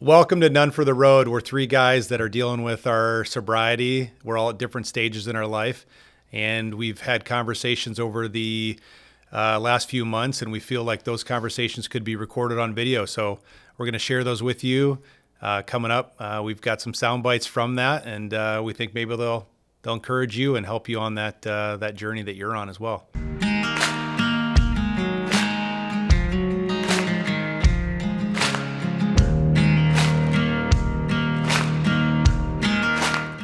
Welcome to None for the Road. We're three guys that are dealing with our sobriety. We're all at different stages in our life, and we've had conversations over the last few months, and we feel like those conversations could be recorded on video. So we're going to share those with you coming up. We've got some sound bites from that, and we think maybe they'll encourage you and help you on that journey that you're on as well.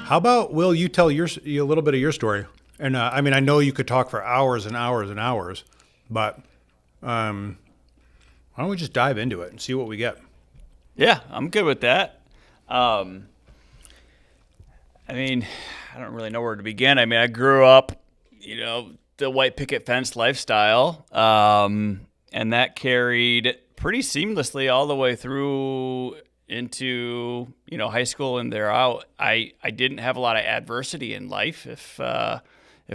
How about, Will, you tell a little bit of your story? And I know you could talk for hours and hours and hours, but why don't we just dive into it and see what we get? Yeah, I'm good with that. Um, I don't really know where to begin. I grew up, the white picket fence lifestyle, and that carried pretty seamlessly all the way through into high school and there out. I didn't have a lot of adversity in life, if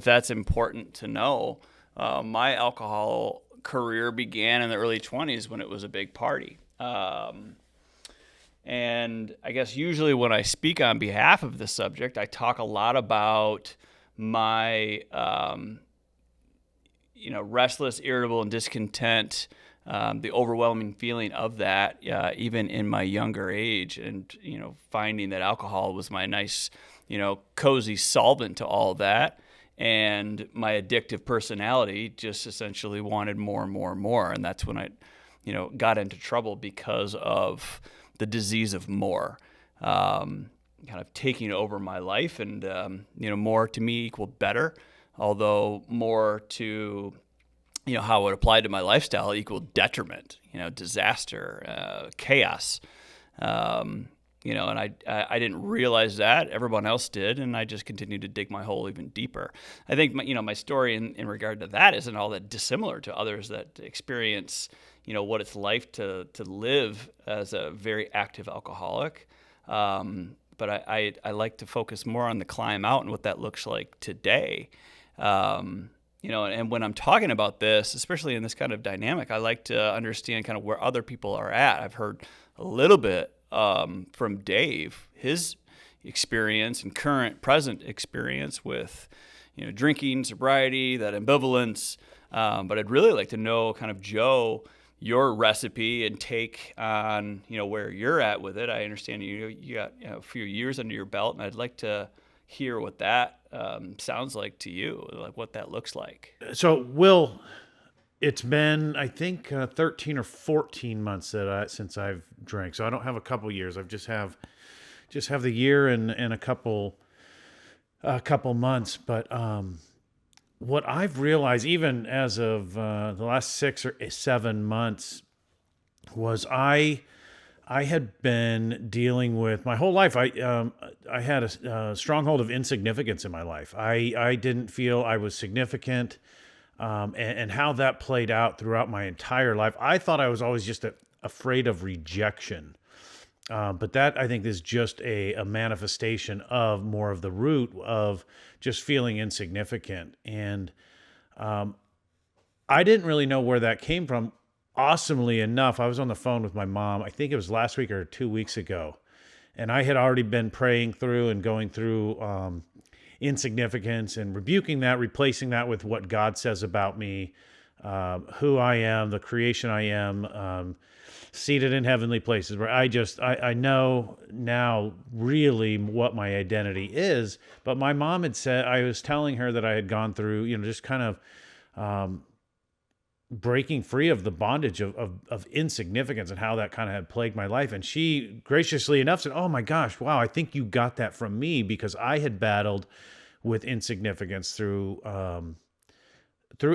that's important to know. My alcohol career began in the early 20s when it was a big party. And I guess usually when I speak on behalf of the subject, I talk a lot about my, restless, irritable, and discontent, the overwhelming feeling of that, even in my younger age, and finding that alcohol was my nice, cozy solvent to all of that. And my addictive personality just essentially wanted more and more and more, and that's when I, got into trouble because of the disease of more, kind of taking over my life, and more to me equaled better, although more to how it applied to my lifestyle equaled detriment, disaster, chaos. And I didn't realize that. Everyone else did, and I just continued to dig my hole even deeper. I think my story in regard to that isn't all that dissimilar to others that experience what it's like to live as a very active alcoholic. But I like to focus more on the climb out and what that looks like today. And when I'm talking about this, especially in this kind of dynamic, I like to understand kind of where other people are at. I've heard a little bit from Dave, his experience and present experience with, drinking, sobriety, that ambivalence. But I'd really like to know kind of, Joe, your recipe and take on, where you're at with it. I understand you got a few years under your belt, and I'd like to hear what that sounds like to you, like what that looks like. So, Will, it's been, I think, 13 or 14 months since I've drank. So I don't have a couple years. I've just have the year and a couple months. But what I've realized, even as of the last 6 or 7 months, was I had been dealing with my whole life. I had a stronghold of insignificance in my life. I didn't feel I was significant, and how that played out throughout my entire life. I thought I was always just afraid of rejection. But that, I think, is just a manifestation of more of the root of just feeling insignificant. And I didn't really know where that came from. Awesomely enough, I was on the phone with my mom, I think it was last week or 2 weeks ago, and I had already been praying through and going through insignificance and rebuking that, replacing that with what God says about me, who I am, the creation I am, seated in heavenly places, where I know now really what my identity is. But my mom had said, I was telling her that I had gone through, just kind of breaking free of the bondage of insignificance and how that kind of had plagued my life. And she graciously enough said, "Oh my gosh, wow, I think you got that from me," because I had battled with insignificance through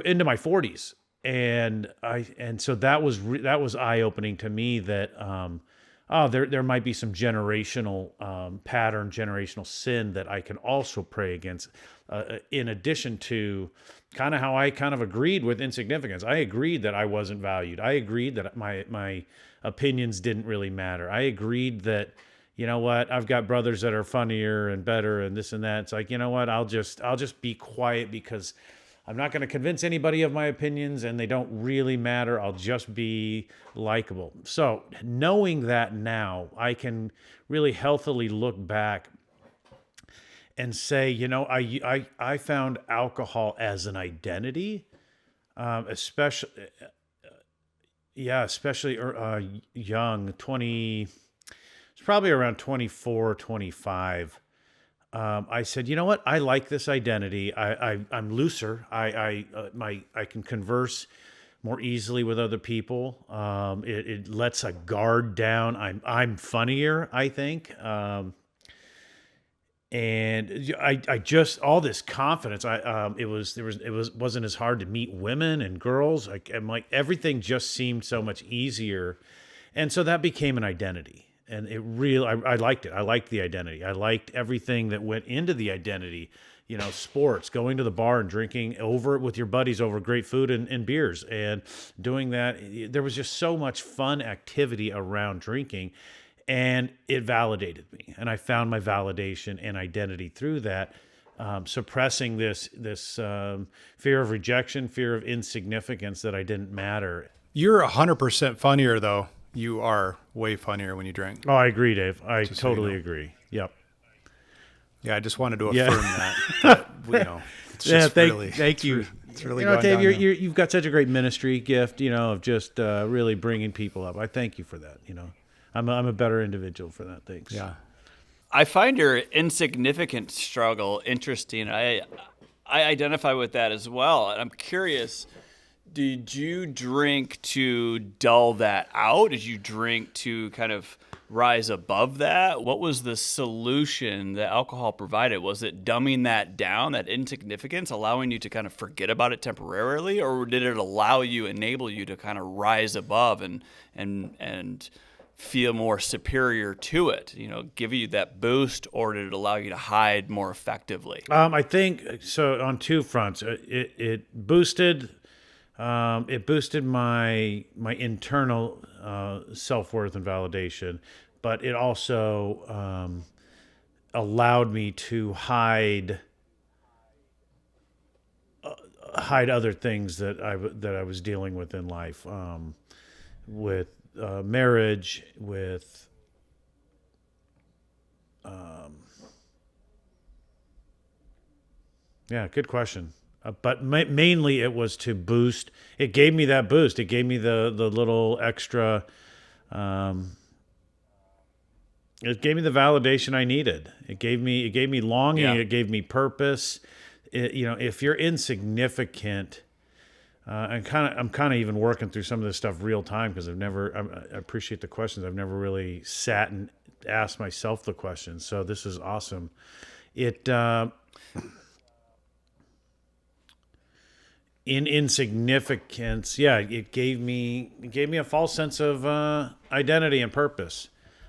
into my 40s. And so that was eye-opening to me that there might be some generational pattern, generational sin that I can also pray against, in addition to kind of how I kind of agreed with insignificance. I agreed that I wasn't valued. I agreed that my opinions didn't really matter. I agreed that, you know what, I've got brothers that are funnier and better and this and that. It's like, you know what, I'll just be quiet because I'm not going to convince anybody of my opinions, and they don't really matter. I'll just be likable. So knowing that now, I can really healthily look back and say, I found alcohol as an identity, especially, young, 20, it's probably around 24, 25. I said, you know what? I like this identity. I'm looser. I can converse more easily with other people. It lets a guard down. I'm funnier, I think. And I just, all this confidence. Wasn't as hard to meet women and girls. I'm like, everything just seemed so much easier, and so that became an identity. And I liked it. I liked the identity. I liked everything that went into the identity. Sports, going to the bar and drinking over with your buddies over great food and beers, and doing that. There was just so much fun activity around drinking. And it validated me, and I found my validation and identity through that, suppressing this fear of rejection, fear of insignificance, that I didn't matter. You're 100% funnier, though. You are way funnier when you drink. Oh, I agree, Dave. I totally agree. Yep. Yeah, I just wanted to affirm that. It's just thank you. It's really Dave, downhill. you've got such a great ministry gift, of just really bringing people up. I thank you for that. I'm a better individual for that. Thanks. Yeah. I find your insignificant struggle interesting. I identify with that as well. And I'm curious, did you drink to dull that out? Did you drink to kind of rise above that? What was the solution that alcohol provided? Was it dumbing that down, that insignificance, allowing you to kind of forget about it temporarily? Or did it enable you to kind of rise above and feel more superior to it, give you that boost, or did it allow you to hide more effectively? I think so on two fronts. It boosted my internal self-worth and validation, but it also allowed me to hide other things that I was dealing with in life, with marriage, with good question. But mainly it was to boost. It gave me that boost. It gave me the little extra. It gave me the validation I needed. It gave me longing. Yeah. It gave me purpose. If you're insignificant. I'm kind of even working through some of this stuff real time, because I appreciate the questions. I've never really sat and asked myself the questions. So this is awesome. In insignificance, it gave me a false sense of identity and purpose.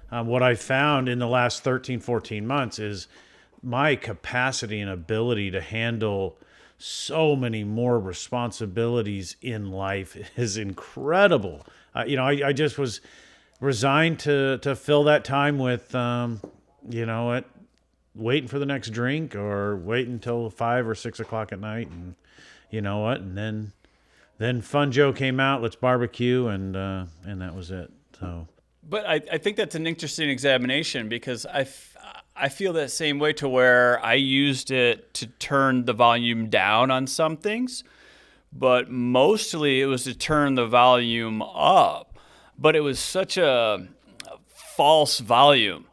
What I found in the last 13, 14 months is my capacity and ability to handle so many more responsibilities in life is incredible. I just was resigned to fill that time with, waiting for the next drink, or waiting until 5 or 6 o'clock at night, and and then Fun Joe came out. Let's barbecue, and that was it. So, but I think that's an interesting examination, because I feel that same way, to where I used it to turn the volume down on some things, but mostly it was to turn the volume up. But it was such a false volume.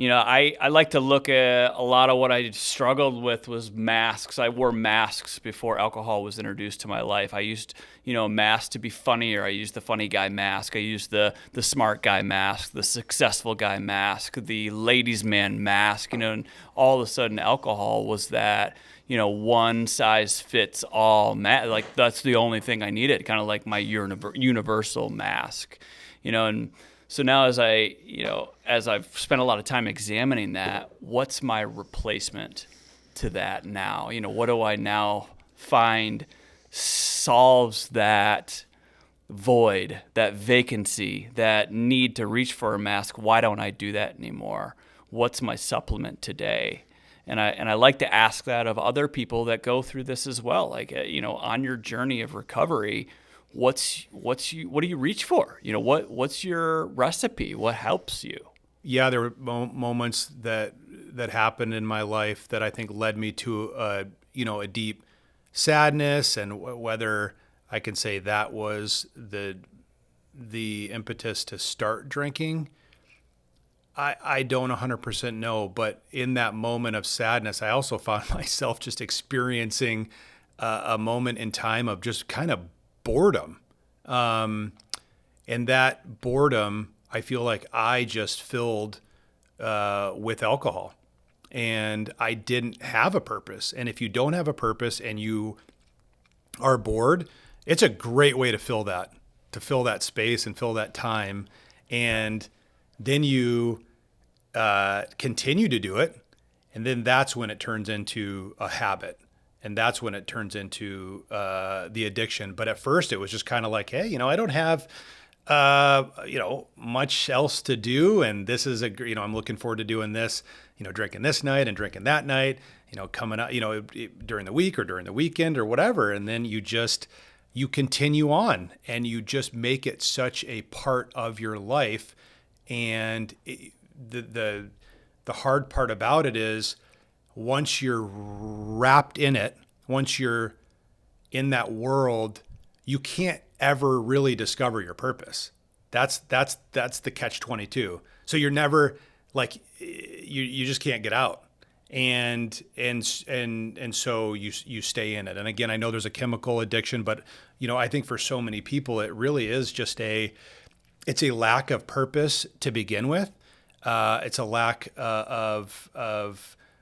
I like to look at a lot of what I struggled with was masks. I wore masks before alcohol was introduced to my life. I used, masks to be funnier. I used the funny guy mask. I used the smart guy mask, the successful guy mask, the ladies' man mask, and all of a sudden alcohol was that, one size fits all mask. Like, that's the only thing I needed, kind of like my universal mask, and so now as I've spent a lot of time examining that, what's my replacement to that now? What do I now find solves that void, that vacancy, that need to reach for a mask? Why don't I do that anymore? What's my supplement today? And I like to ask that of other people that go through this as well. Like, on your journey of recovery, what do you reach for? What's your recipe? What helps you? Yeah, there were moments that happened in my life that I think led me to a deep sadness, and whether I can say that was the impetus to start drinking, I don't 100% know. But in that moment of sadness, I also found myself just experiencing a moment in time of just kind of boredom. And that boredom, I feel like I just filled with alcohol. And I didn't have a purpose. And if you don't have a purpose and you are bored, it's a great way to fill that space and fill that time. And then you continue to do it. And then that's when it turns into a habit. And that's when it turns into the addiction. But at first it was just kind of like, hey, I don't have, much else to do. And this is I'm looking forward to doing this, drinking this night and drinking that night, coming up, during the week or during the weekend or whatever. And then you continue on and you just make it such a part of your life. And the hard part about it is once you're wrapped in it, once you're in that world, you can't ever really discover your purpose. That's the catch-22. So you're never like, you just can't get out. And so you stay in it. And again, I know there's a chemical addiction, but I think for so many people, it really is just it's a lack of purpose to begin with. It's a lack of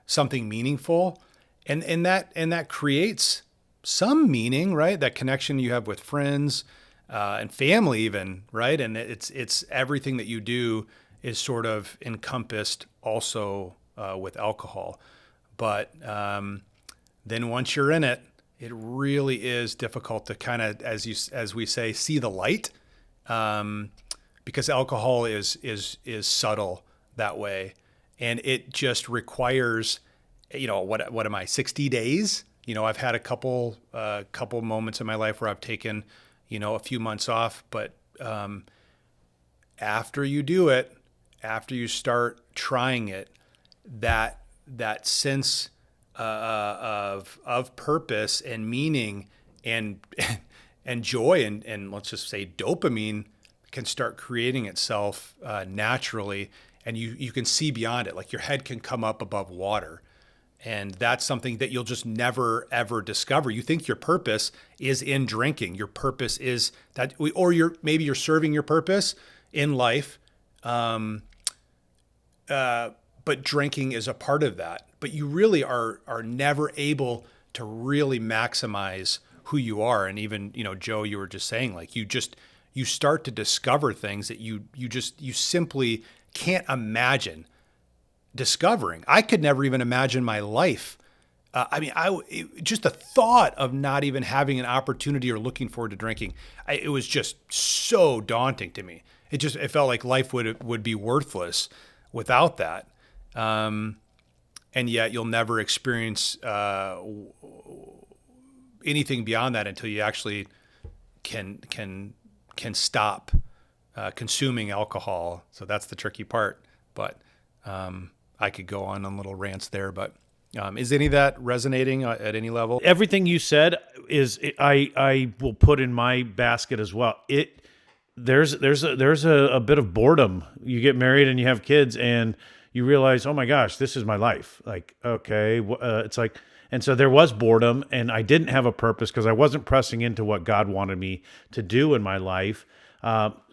something meaningful, and that creates some meaning, right? That connection you have with friends and family, even, right? And it's everything that you do is sort of encompassed also with alcohol. But then once you're in it, it really is difficult to kind of, as we say, see the light, because alcohol is subtle that way, and it just requires, what am I, 60 days? I've had a couple moments in my life where I've taken, a few months off, but after you do it, after you start trying it, that sense of purpose and meaning and joy and let's just say dopamine can start creating itself naturally, and you can see beyond it. Like your head can come up above water. And that's something that you'll just never, ever discover. You think your purpose is in drinking. Your purpose is that, or maybe you're serving your purpose in life, but drinking is a part of that. But you really are never able to really maximize who you are. And even, Joe, you were just saying, like, you start to discover things that you simply can't imagine discovering. I could never even imagine my life. Just the thought of not even having an opportunity or looking forward to drinking, it was just so daunting to me. It felt like life would be worthless without that. And yet you'll never experience anything beyond that until you actually can stop consuming alcohol. So that's the tricky part. But I could go on little rants there, but is any of that resonating at any level? Everything you said is I will put in my basket as well. There's a bit of boredom. You get married and you have kids and you realize, oh my gosh, this is my life. Like, okay, it's like, and so there was boredom, and I didn't have a purpose because I wasn't pressing into what God wanted me to do in my life.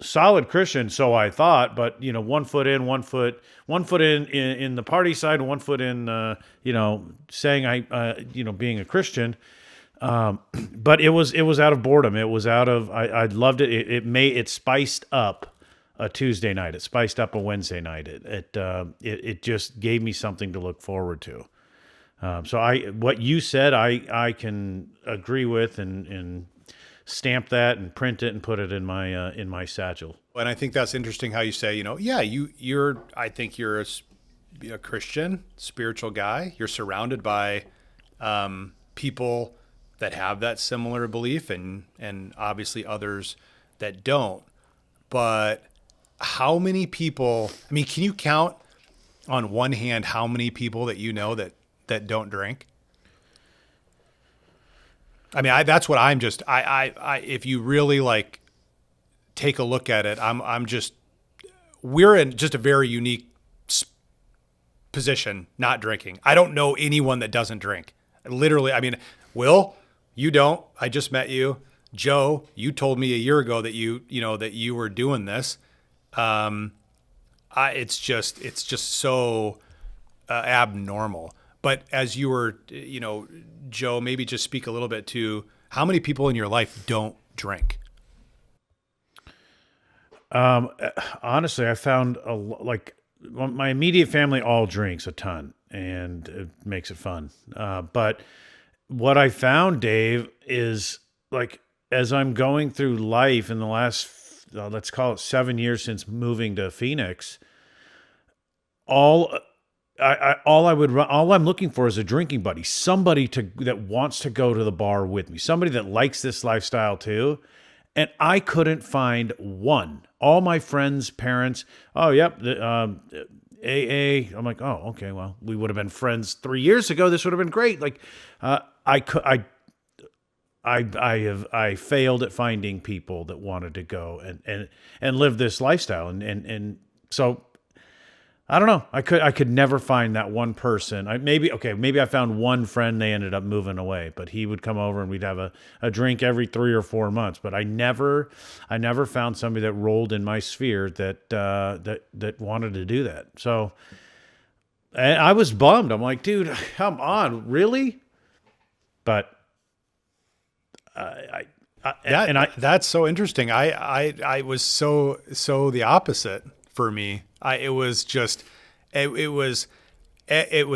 Solid Christian, so I thought, but one foot in the party side, one foot in, saying being a Christian. But it was out of boredom. It was out of, I loved it. It spiced up a Tuesday night. It spiced up a Wednesday night. It just gave me something to look forward to. So what you said, I can agree with and stamp that and print it and put it in my satchel. And I think that's interesting how you say, I think you're a Christian, spiritual guy. You're surrounded by people that have that similar belief, and obviously others that don't. But how many people? I mean, can you count on one hand how many people that you know that don't drink? I mean, that's what I'm just. If you really like take a look at it, I'm just. We're in just a very unique position, not drinking. I don't know anyone that doesn't drink. Literally, I mean, Will, you don't. I just met you. Joe, you told me a year ago that that you were doing this. It's just so abnormal. But as you were, Joe, maybe just speak a little bit to how many people in your life don't drink. Honestly, I found my immediate family all drinks a ton, and it makes it fun. But what I found, Dave, is like as I'm going through life in the last, let's call it 7 years since moving to Phoenix, all I'm looking for is a drinking buddy, somebody that wants to go to the bar with me, somebody that likes this lifestyle too. And I couldn't find one. All my friends' parents, oh, yep, AA. I'm like, oh, okay, well, we would have been friends 3 years ago. This would have been great. Like, I failed at finding people that wanted to go and live this lifestyle. And so I don't know. I could never find that one person. Maybe I found one friend. They ended up moving away, but he would come over and we'd have a drink every 3 or 4 months. But I never found somebody that rolled in my sphere that wanted to do that. So and I was bummed. I'm like, dude, come on, really? But that's so interesting. I was so the opposite for me. It was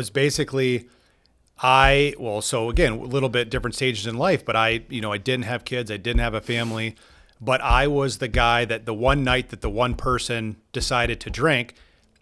basically so again, a little bit different stages in life, but I didn't have kids. I didn't have a family, but I was the guy that the one night that the one person decided to drink,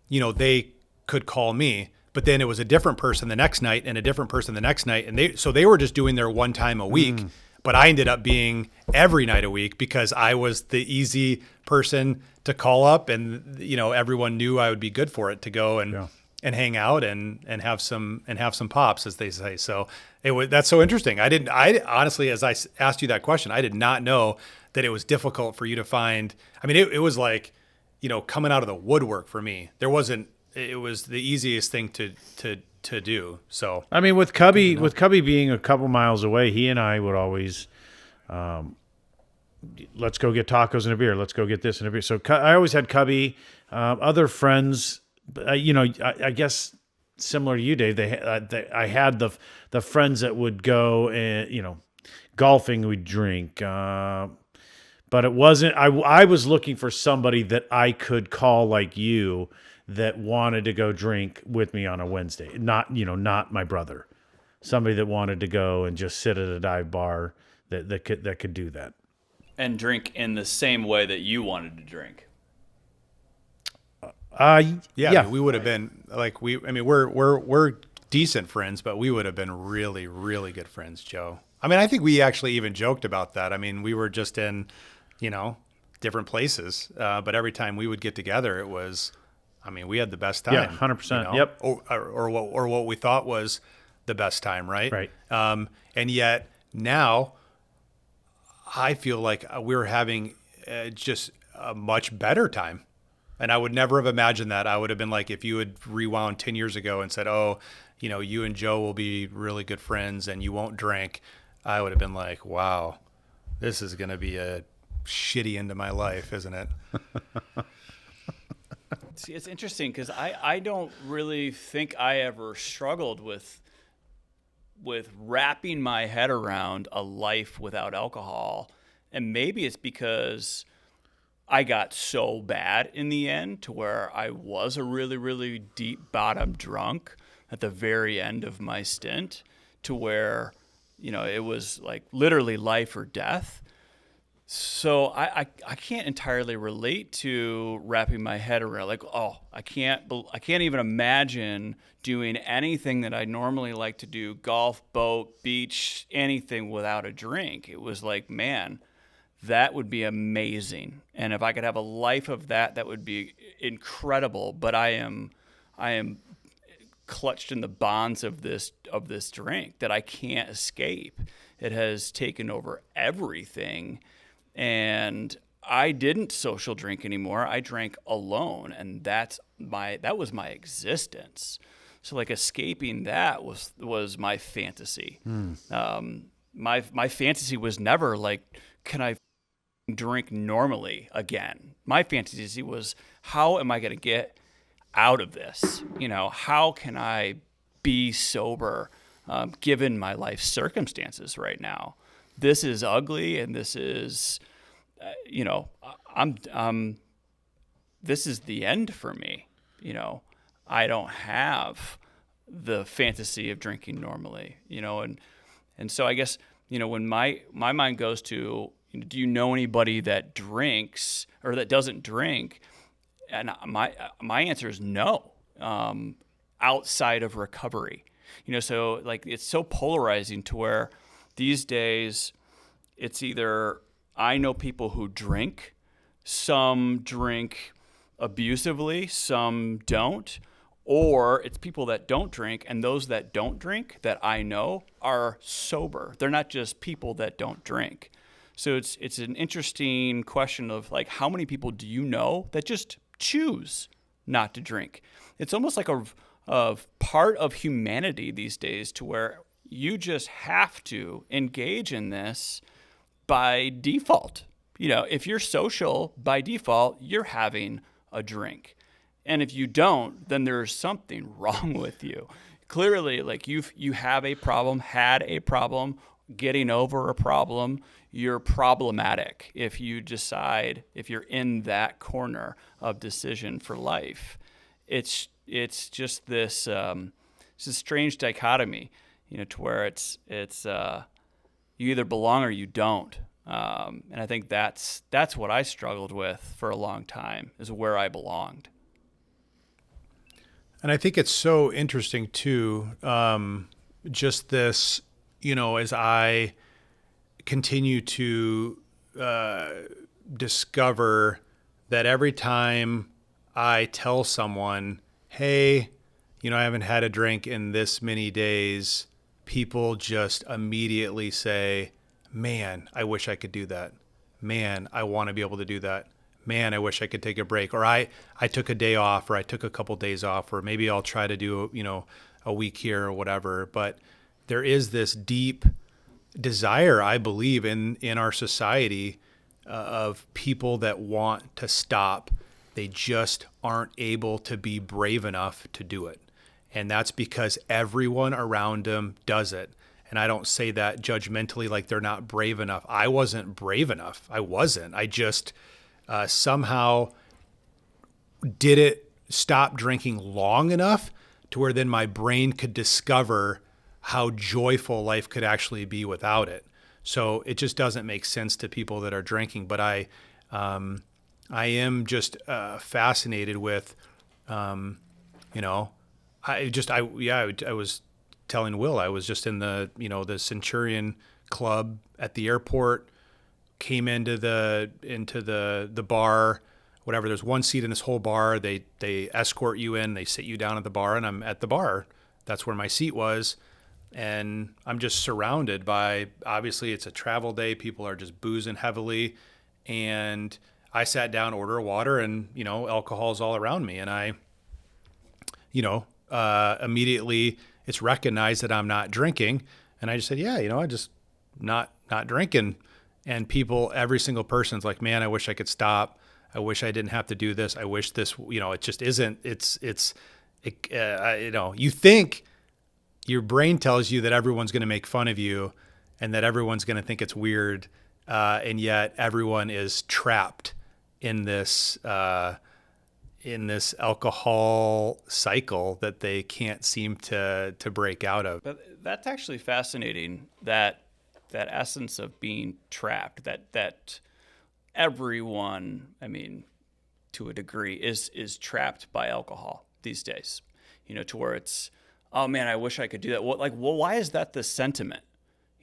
they could call me, but then it was a different person the next night and a different person the next night. And they were just doing their one time a week. But I ended up being every night a week because I was the easy person to call up, and everyone knew I would be good for it to go and hang out and have some pops, as they say. So that's so interesting. I honestly, as I asked you that question, I did not know that it was difficult for you to find. I mean, it was like, coming out of the woodwork for me. It was the easiest thing to do. So I mean, with Cubby being a couple miles away, he and I would always, let's go get tacos and a beer. Let's go get this and a beer. So I always had Cubby, other friends. I guess similar to you, Dave. I had the friends that would go and golfing. We'd drink, but it wasn't. I was looking for somebody that I could call like you, that wanted to go drink with me on a Wednesday. Not my brother. Somebody that wanted to go and just sit at a dive bar that could do that. And drink in the same way that you wanted to drink. Yeah. We would have been like, we're decent friends, but we would have been really, really good friends, Joe. I mean, I think we actually even joked about that. I mean, we were just in, different places. But every time we would get together, it was, we had the best time. Yeah, 100%. Yep. Or what we thought was the best time, right? Right. And yet now I feel like we're having just a much better time. And I would never have imagined that. I would have been like, if you had rewound 10 years ago and said, oh, you and Joe will be really good friends and you won't drink, I would have been like, wow, this is going to be a shitty end to my life, isn't it? See, it's interesting because I don't really think I ever struggled with wrapping my head around a life without alcohol. And maybe it's because I got so bad in the end to where I was a really, really deep bottom drunk at the very end of my stint, to where, it was like literally life or death. So I can't entirely relate to wrapping my head around like, oh, I can't even imagine doing anything that I normally like to do, golf, boat, beach, anything without a drink. It was like, man, that would be amazing. And if I could have a life of that, that would be incredible. But I am clutched in the bonds of this drink that I can't escape. It has taken over everything, and I didn't social drink anymore. I drank alone, and that was my existence. So like escaping that was my fantasy. My fantasy was never like, can I drink normally again? My fantasy was, how am I going to get out of this? How can I be sober given my life circumstances right now? This is ugly, and this is, I'm this is the end for me. I don't have the fantasy of drinking normally, and so I guess, when my mind goes to, do you know anybody that drinks or that doesn't drink? And my answer is no. Outside of recovery, so like it's so polarizing to where these days it's either I know people who drink, some drink abusively, some don't, or it's people that don't drink, and those that don't drink that I know are sober. They're not just people that don't drink. So it's an interesting question of like, how many people do you know that just choose not to drink? It's almost like a part of humanity these days, to where you just have to engage in this by default. If you're social, by default, you're having a drink. And if you don't, then there's something wrong with you. Clearly, like you have a problem, had a problem, getting over a problem. You're problematic if you decide, if you're in that corner of decision for life. It's just this it's a strange dichotomy, to where it's you either belong or you don't. And I think that's what I struggled with for a long time, is where I belonged. And I think it's so interesting too, just this, as I continue to discover that every time I tell someone, hey, I haven't had a drink in this many days, people just immediately say, man, I wish I could do that. Man, I want to be able to do that. Man, I wish I could take a break. Or I took a day off, or I took a couple days off, or maybe I'll try to do, a week here or whatever. But there is this deep desire, I believe, in our society of people that want to stop. They just aren't able to be brave enough to do it. And that's because everyone around them does it. And I don't say that judgmentally, like they're not brave enough. I wasn't brave enough. I wasn't. I just somehow didn't stop drinking long enough to where then my brain could discover how joyful life could actually be without it. So it just doesn't make sense to people that are drinking. But I am just fascinated with, I was telling Will, I was just in the Centurion Club at the airport, came into the bar, whatever. There's one seat in this whole bar. They escort you in, they sit you down at the bar, and I'm at the bar. That's where my seat was. And I'm just surrounded by, obviously it's a travel day. People are just boozing heavily. And I sat down, order a water, and, alcohol's all around me. And I, immediately it's recognized that I'm not drinking. And I just said, yeah, I just not drinking. And people, every single person's like, man, I wish I could stop. I wish I didn't have to do this. I wish this, it just isn't, you think, your brain tells you that everyone's going to make fun of you and that everyone's going to think it's weird. And yet everyone is trapped in this alcohol cycle that they can't seem to break out of. But that's actually fascinating, that essence of being trapped, that everyone, I mean, to a degree, is trapped by alcohol these days. To where it's, oh man, I wish I could do that. Well, why is that the sentiment?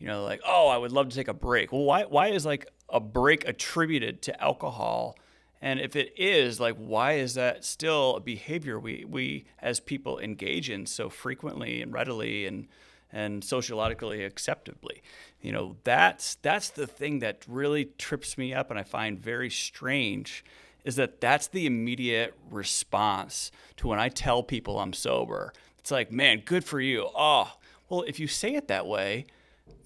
Like, oh, I would love to take a break. Well, why is like a break attributed to alcohol? And if it is, like, why is that still a behavior we as people engage in so frequently and readily and sociologically acceptably? That's the thing that really trips me up and I find very strange, is that that's the immediate response to when I tell people I'm sober. It's like, man, good for you. Oh, well, if you say it that way,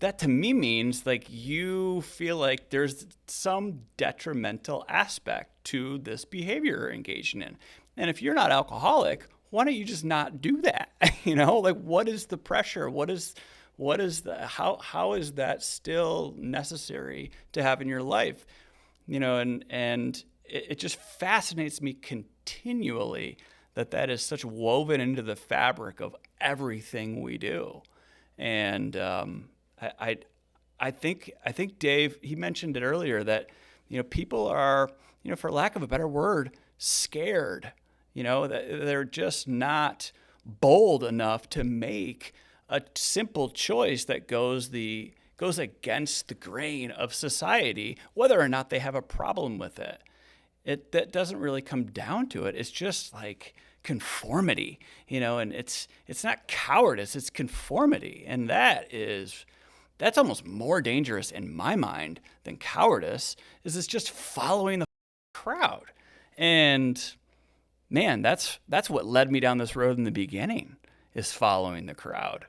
that to me means like you feel like there's some detrimental aspect to this behavior you're engaging in. And if you're not alcoholic, why don't you just not do that? Like, what is the pressure? What is how is that still necessary to have in your life? And it just fascinates me continually that is such woven into the fabric of everything we do. And I think Dave, he mentioned it earlier that people are, for lack of a better word, scared. That they're just not bold enough to make a simple choice that goes against the grain of society, whether or not they have a problem with it. That doesn't really come down to it. It's just like conformity, and it's not cowardice, it's conformity. And that's almost more dangerous in my mind than cowardice. It's just following the crowd. And man, that's what led me down this road in the beginning, is following the crowd.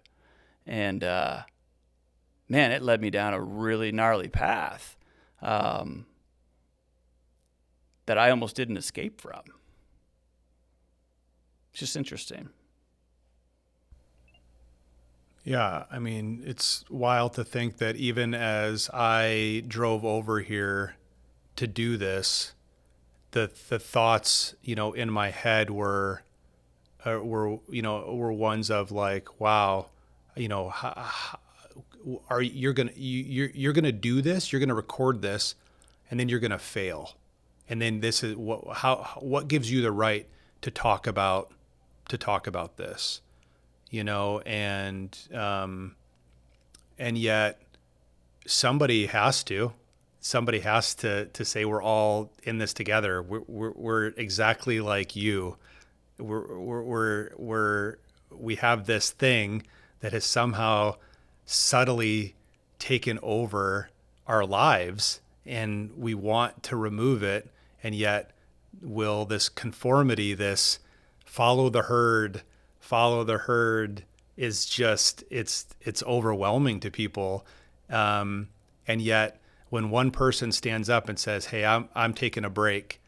And man, it led me down a really gnarly path that I almost didn't escape from. It's just interesting. Yeah, I mean, it's wild to think that even as I drove over here to do this, the thoughts, in my head were ones of like, wow, you're gonna do this, you're gonna record this, and then you're gonna fail, and then this is what gives you the right to talk about this, and yet somebody has to say we're all in this together. We're exactly like you. We have this thing that has somehow subtly taken over our lives, and we want to remove it, and yet will this conformity, this follow the herd is just, it's overwhelming to people. And yet when one person stands up and says, hey, I'm taking a break,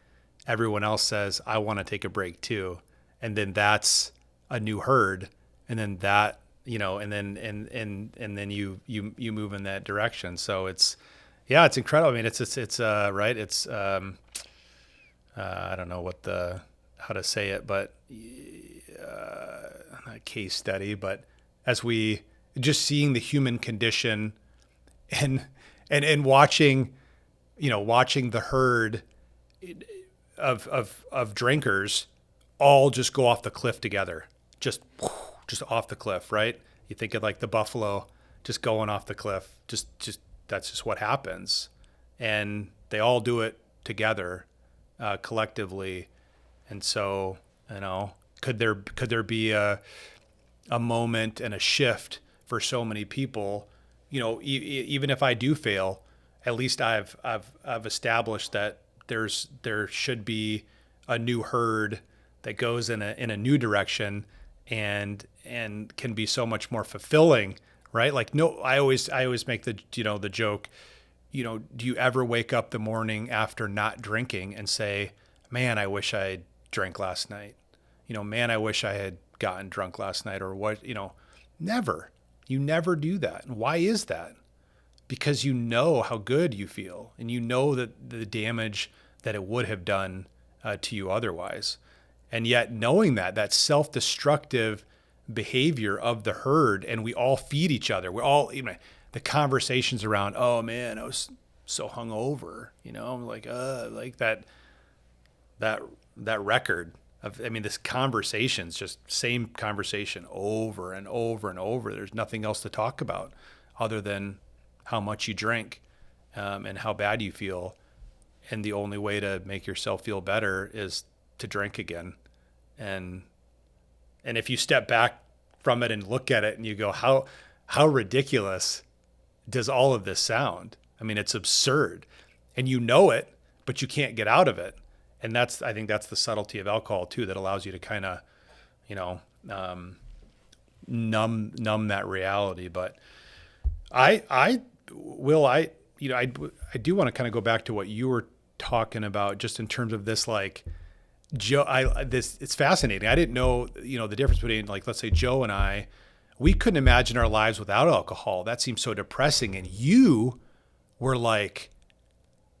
everyone else says, I want to take a break too. And then that's a new herd. And then that, and then you move in that direction. So it's incredible. I mean, it's right. It's, I don't know how to say it, but not a case study, but as we just seeing the human condition and watching the herd of drinkers all just go off the cliff together, just off the cliff, right? You think of like the buffalo just going off the cliff, just that's just what happens. And they all do it together, collectively. And so, could there be a moment and a shift for so many people? Even if I do fail, at least I've established that there should be a new herd that goes in a new direction and can be so much more fulfilling, right? Like, no, I always make the joke, do you ever wake up the morning after not drinking and say, man, I wish I drank last night? Man, I wish I had gotten drunk last night, or what, never. You never do that. And why is that? Because you know how good you feel, and you know that the damage that it would have done to you otherwise. And yet knowing that self-destructive behavior of the herd, and we all feed each other. We're all, the conversations around, oh man, so hungover, I'm like that that record of, I mean, this conversation's just same conversation over and over and over. There's nothing else to talk about other than how much you drink, and how bad you feel. And the only way to make yourself feel better is to drink again. And if you step back from it and look at it and you go, how ridiculous does all of this sound? I mean, it's absurd, and you know it, but you can't get out of it. And I think that's the subtlety of alcohol too, that allows you to kind of, numb that reality. But I do want to kind of go back to what you were talking about, just in terms of this, like, Joe, it's fascinating. I didn't know, the difference between, like, let's say Joe and I, we couldn't imagine our lives without alcohol. That seems so depressing. And you were like,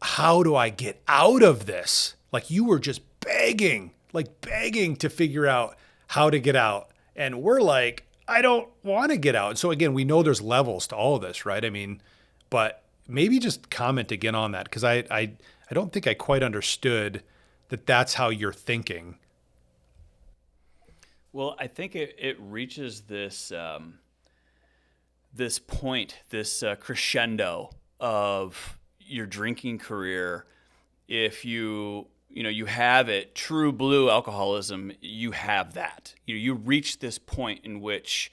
how do I get out of this? Like, you were just begging to figure out how to get out. And we're like, I don't want to get out. And so again, we know there's levels to all of this, right? I mean, but maybe just comment again on that, because I don't think I quite understood that that's how you're thinking. Well, I think it reaches this this point, this crescendo of your drinking career. If you have it, true blue alcoholism, you have that. You reach this point in which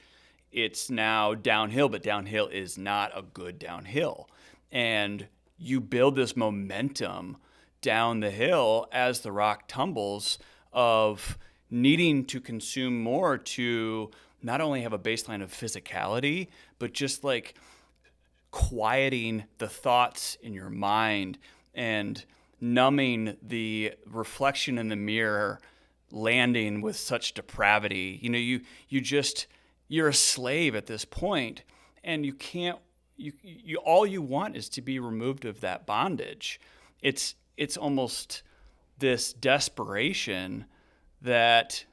it's now downhill, but downhill is not a good downhill. And you build this momentum down the hill as the rock tumbles, of needing to consume more to not only have a baseline of physicality, but just like quieting the thoughts in your mind and numbing the reflection in the mirror, landing with such depravity. You're a slave at this point, and you can't, you all you want is to be removed of that bondage. It's almost this desperation that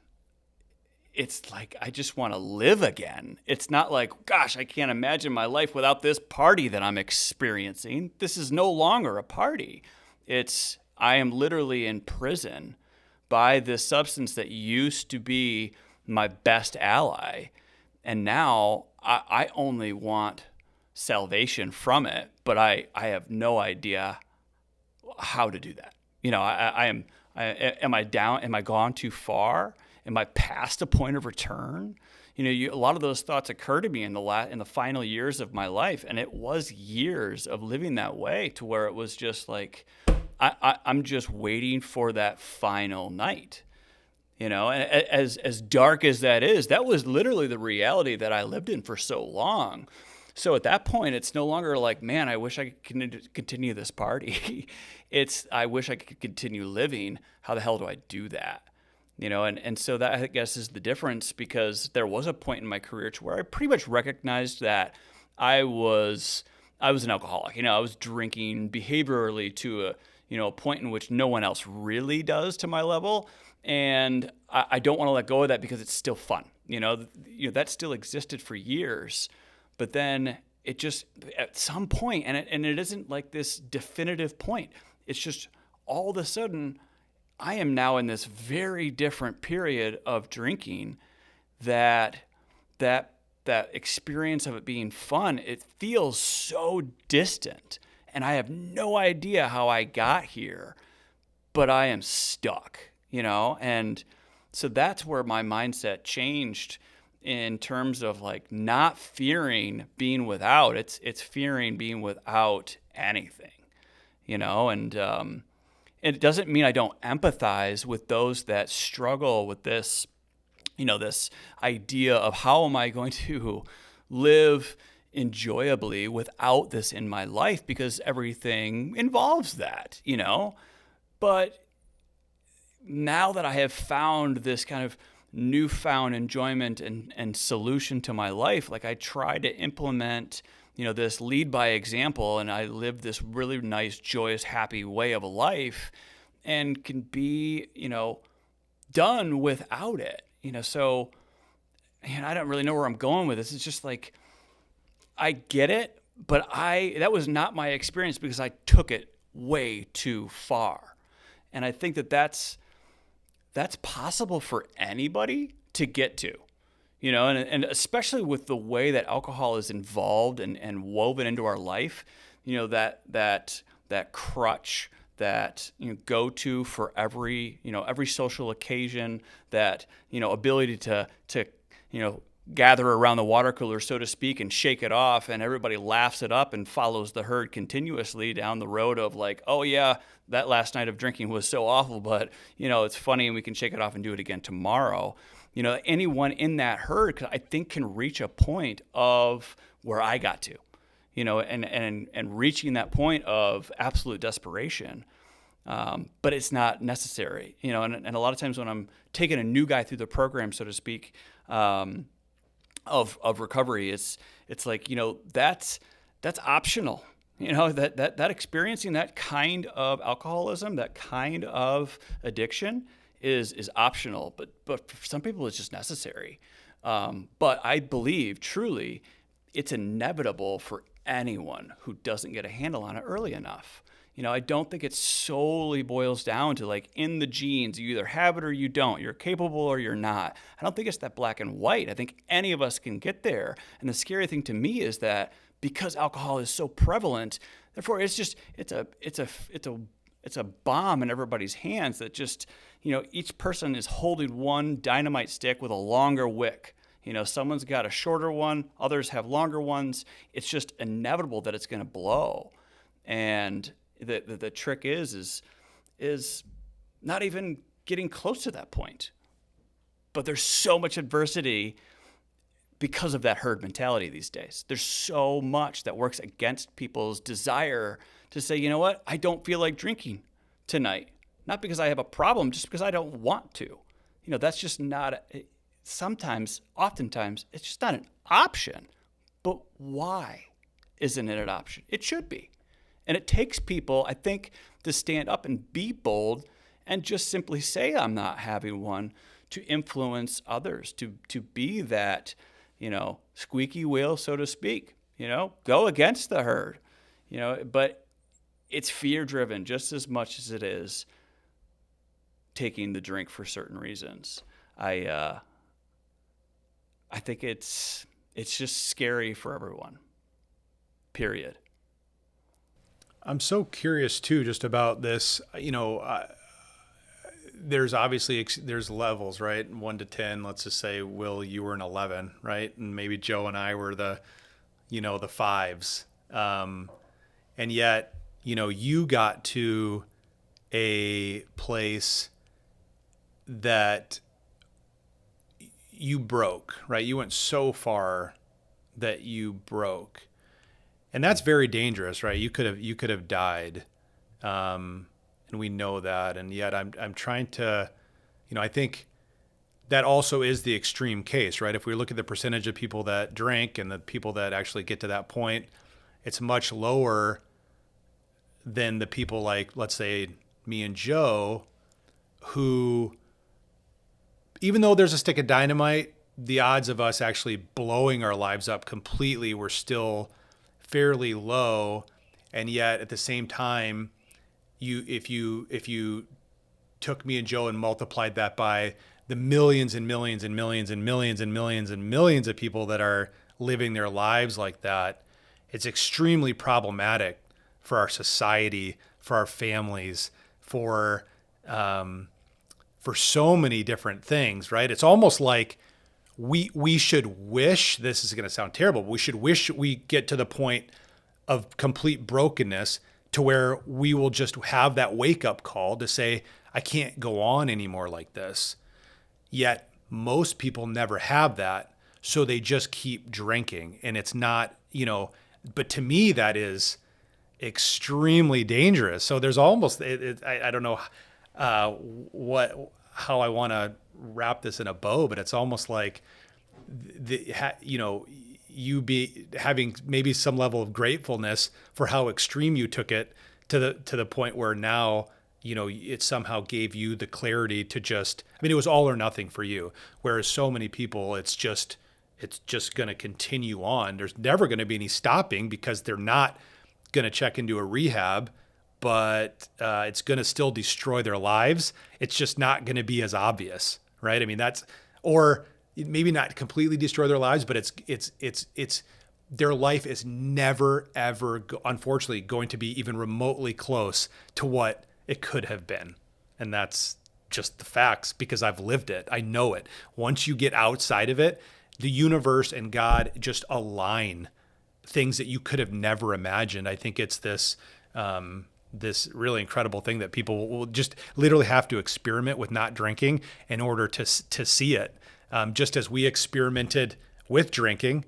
it's like, I just want to live again. It's not like, gosh, I can't imagine my life without this party that I'm experiencing. This is no longer a party. I am literally in prison by this substance that used to be my best ally. And now I only want salvation from it, but I have no idea how to do that. Am I down? Am I gone too far? Am I past a point of return? A lot of those thoughts occur to me in the final years of my life, and it was years of living that way, to where it was just like, I'm just waiting for that final night. And as dark as that is, that was literally the reality that I lived in for so long. So at that point, it's no longer like, man, I wish I could continue this party. It's, I wish I could continue living. How the hell do I do that? And so that, I guess, is the difference, because there was a point in my career to where I pretty much recognized that I was an alcoholic. I was drinking behaviorally to a point in which no one else really does to my level. And I don't want to let go of that, because it's still fun. That still existed for years. But then it just, at some point, and it isn't like this definitive point. It's just all of a sudden, I am now in this very different period of drinking that experience of it being fun, it feels so distant. And I have no idea how I got here, but I am stuck, And so that's where my mindset changed, in terms of like not fearing being without. It's fearing being without anything, and it doesn't mean I don't empathize with those that struggle with this, this idea of, how am I going to live enjoyably without this in my life, because everything involves that, But now that I have found this kind of newfound enjoyment and solution to my life, like, I try to implement, this lead by example, and I live this really nice, joyous, happy way of life, and can be, done without it, So, man, I don't really know where I'm going with this. It's just like, I get it, but that was not my experience because I took it way too far. And I think that's possible for anybody to get to, and especially with the way that alcohol is involved and woven into our life, that crutch that go to for every social occasion, that ability to gather around the water cooler, so to speak, and shake it off, and everybody laughs it up and follows the herd continuously down the road of like, oh yeah, that last night of drinking was so awful, but it's funny and we can shake it off and do it again tomorrow. Anyone in that herd, I think, can reach a point of where I got to, and reaching that point of absolute desperation. But it's not necessary, and a lot of times when I'm taking a new guy through the program, so to speak, of recovery, it's like, that's optional, that experiencing that kind of alcoholism, that kind of addiction is optional, but for some people it's just necessary. But I believe truly it's inevitable for anyone who doesn't get a handle on it early enough. I don't think it solely boils down to like in the genes, you either have it or you don't. You're capable or you're not. I don't think it's that black and white. I think any of us can get there. And the scary thing to me is that because alcohol is so prevalent, therefore it's a bomb in everybody's hands that just, each person is holding one dynamite stick with a longer wick. Someone's got a shorter one, others have longer ones. It's just inevitable that it's going to blow. And the trick is not even getting close to that point. But there's so much adversity because of that herd mentality these days. There's so much that works against people's desire to say, you know what, I don't feel like drinking tonight. Not because I have a problem, just because I don't want to. That's just not, oftentimes, it's just not an option. But why isn't it an option? It should be. And it takes people, I think, to stand up and be bold and just simply say, I'm not having one, to influence others, to be that, squeaky wheel, so to speak, go against the herd, but it's fear driven just as much as it is taking the drink for certain reasons. I think it's just scary for everyone, period. I'm so curious too, just about this, there's obviously, there's levels, right? 1 to 10, let's just say, Will, you were an 11, right? And maybe Joe and I were the fives. And yet, you got to a place that you broke, right? You went so far that you broke. And that's very dangerous, right? You could have died, and we know that. And yet, I'm trying to, I think that also is the extreme case, right? If we look at the percentage of people that drink and the people that actually get to that point, it's much lower than the people like, let's say, me and Joe, who, even though there's a stick of dynamite, the odds of us actually blowing our lives up completely were still fairly low. And yet at the same time, if you took me and Joe and multiplied that by the millions and millions and millions and millions and millions and millions of people that are living their lives like that, it's extremely problematic for our society, for our families, for so many different things, right? It's almost like we should wish, this is going to sound terrible, but we should wish we get to the point of complete brokenness to where we will just have that wake up call to say, I can't go on anymore like this. Yet most people never have that. So they just keep drinking, and it's not, but to me, that is extremely dangerous. So there's almost, I don't know how I want to wrap this in a bow, but it's almost like you be having maybe some level of gratefulness for how extreme you took it to the point where now, it somehow gave you the clarity to just, it was all or nothing for you. Whereas so many people, it's just it's just going to continue on. There's never going to be any stopping because they're not going to check into a rehab, but it's going to still destroy their lives. It's just not going to be as obvious, right? I mean, or maybe not completely destroy their lives, but it's their life is never, ever, unfortunately, going to be even remotely close to what it could have been. And that's just the facts because I've lived it. I know it. Once you get outside of it, the universe and God just align things that you could have never imagined. I think it's this really incredible thing that people will just literally have to experiment with not drinking in order to see it. Just as we experimented with drinking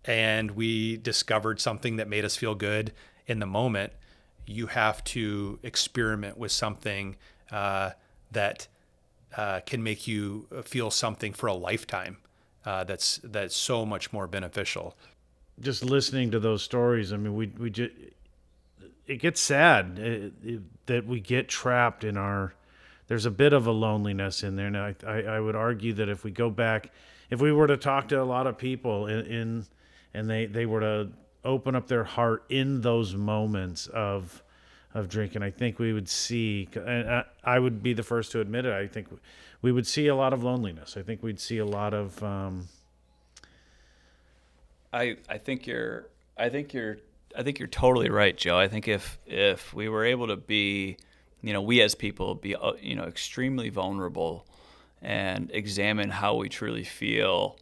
and we discovered something that made us feel good in the moment, you have to experiment with something that can make you feel something for a lifetime. That's so much more beneficial. Just listening to those stories, I mean, we just, it gets sad that we get trapped in there's a bit of a loneliness in there. Now, I would argue that if we go back, if we were to talk to a lot of people and they were to open up their heart in those moments of drinking, I think we would see, and I would be the first to admit it, I think we would see a lot of loneliness. I think we'd see a lot of I think you're totally right, Joe. I think if we were able to be, we as people be, extremely vulnerable and examine how we truly feel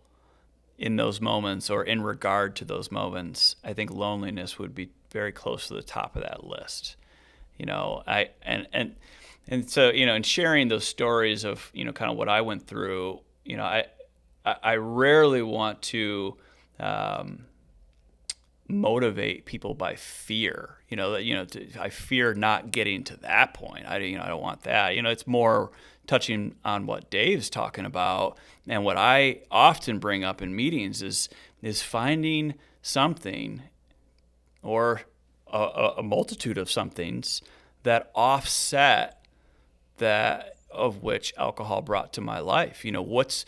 in those moments or in regard to those moments, I think loneliness would be very close to the top of that list. And so, in sharing those stories of, kind of what I went through, I rarely want to motivate people by fear. I fear not getting to that point. I don't want that. It's more touching on what Dave's talking about, and what I often bring up in meetings is finding something or a multitude of somethings that offset that of which alcohol brought to my life. What's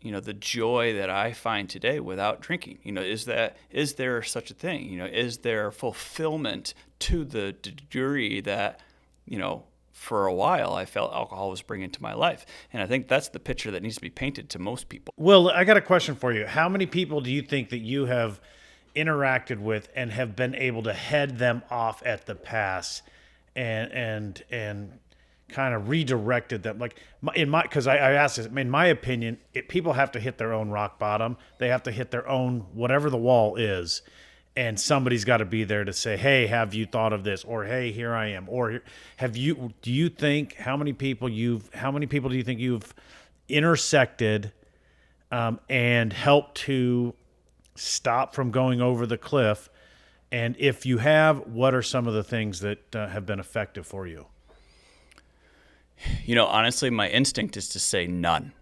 the joy that I find today without drinking? Is there such a thing? Is there fulfillment to the degree that, for a while I felt alcohol was bringing to my life? And I think that's the picture that needs to be painted to most people. Well, I got a question for you. How many people do you think that you have interacted with and have been able to head them off at the pass and kind of redirected them? Like because I asked this, in my opinion, people have to hit their own rock bottom. They have to hit their own, whatever the wall is. And somebody's got to be there to say, hey, have you thought of this? Or, hey, here I am. Or do you think, how many people do you think you've intersected and helped to stop from going over the cliff? And if you have, what are some of the things that have been effective for you? Honestly, my instinct is to say none,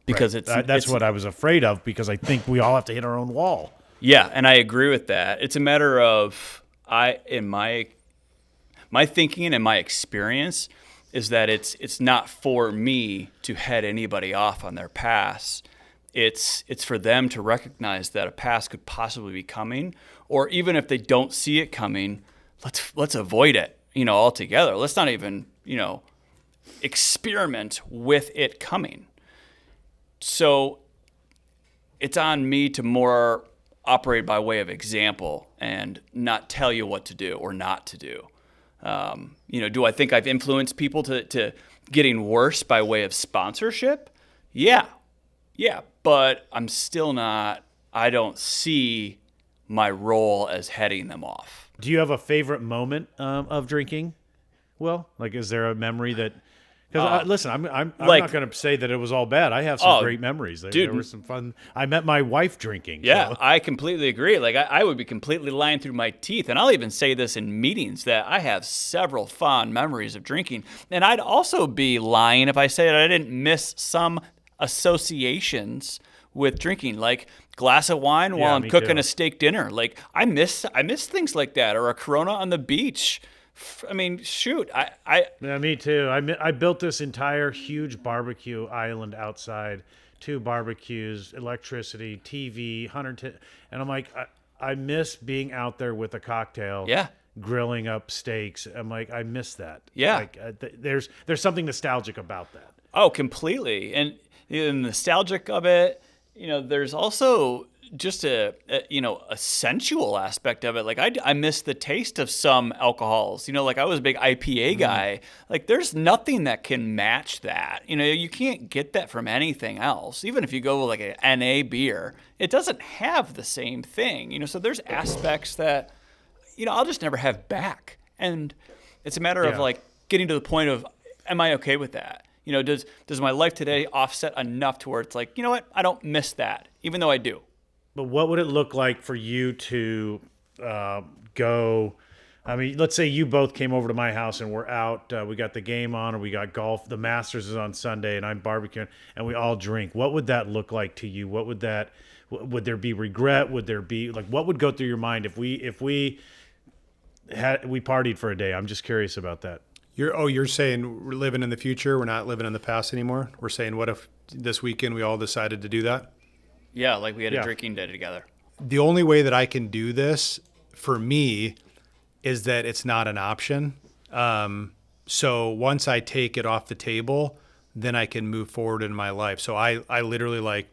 because right. That's what I was afraid of, because I think we all have to hit our own wall. Yeah, and I agree with that. It's a matter of my thinking and my experience is that it's not for me to head anybody off on their pass. It's for them to recognize that a pass could possibly be coming, or even if they don't see it coming, let's avoid it, altogether. Let's not even, experiment with it coming. So it's on me to more operate by way of example and not tell you what to do or not to do. Do I think I've influenced people to getting worse by way of sponsorship? Yeah, but I'm still not, I don't see my role as heading them off. Do you have a favorite moment of drinking? Well, like, is there a memory that, because listen, I'm not going to say that it was all bad. I have some great memories. There was some fun. I met my wife drinking. Yeah, so. I completely agree. Like, I would be completely lying through my teeth. And I'll even say this in meetings, that I have several fond memories of drinking. And I'd also be lying if I say that I didn't miss some associations with drinking, like glass of wine while I'm cooking a steak dinner. Like, I miss things like that, or a Corona on the beach. I mean, shoot, Yeah, me too. I built this entire huge barbecue island outside 2 barbecues, electricity, TV, 110, and I'm like, I miss being out there with a cocktail, Yeah. grilling up steaks. I'm like, I miss that. Yeah. Like, there's something nostalgic about that. Oh, completely. And the nostalgic of it, there's also just a sensual aspect of it. Like I miss the taste of some alcohols, like I was a big IPA guy. Like there's nothing that can match that. You can't get that from anything else. Even if you go with like an NA beer, it doesn't have the same thing, so there's aspects that, I'll just never have back. And it's a matter of like getting to the point of, am I okay with that? Does my life today offset enough to where it's like, you know what? I don't miss that, even though I do. But what would it look like for you to go? I mean, let's say you both came over to my house and we're out. We got the game on, or we got golf. The Masters is on Sunday, and I'm barbecuing, and we all drink. What would that look like to you? What would that? Would there be regret? Would there be like what would go through your mind if we partied for a day? I'm just curious about that. You're saying we're living in the future. We're not living in the past anymore. We're saying, what if this weekend we all decided to do that? Yeah, like we had a drinking day together. The only way that I can do this for me is that it's not an option. So once I take it off the table, then I can move forward in my life. So I literally like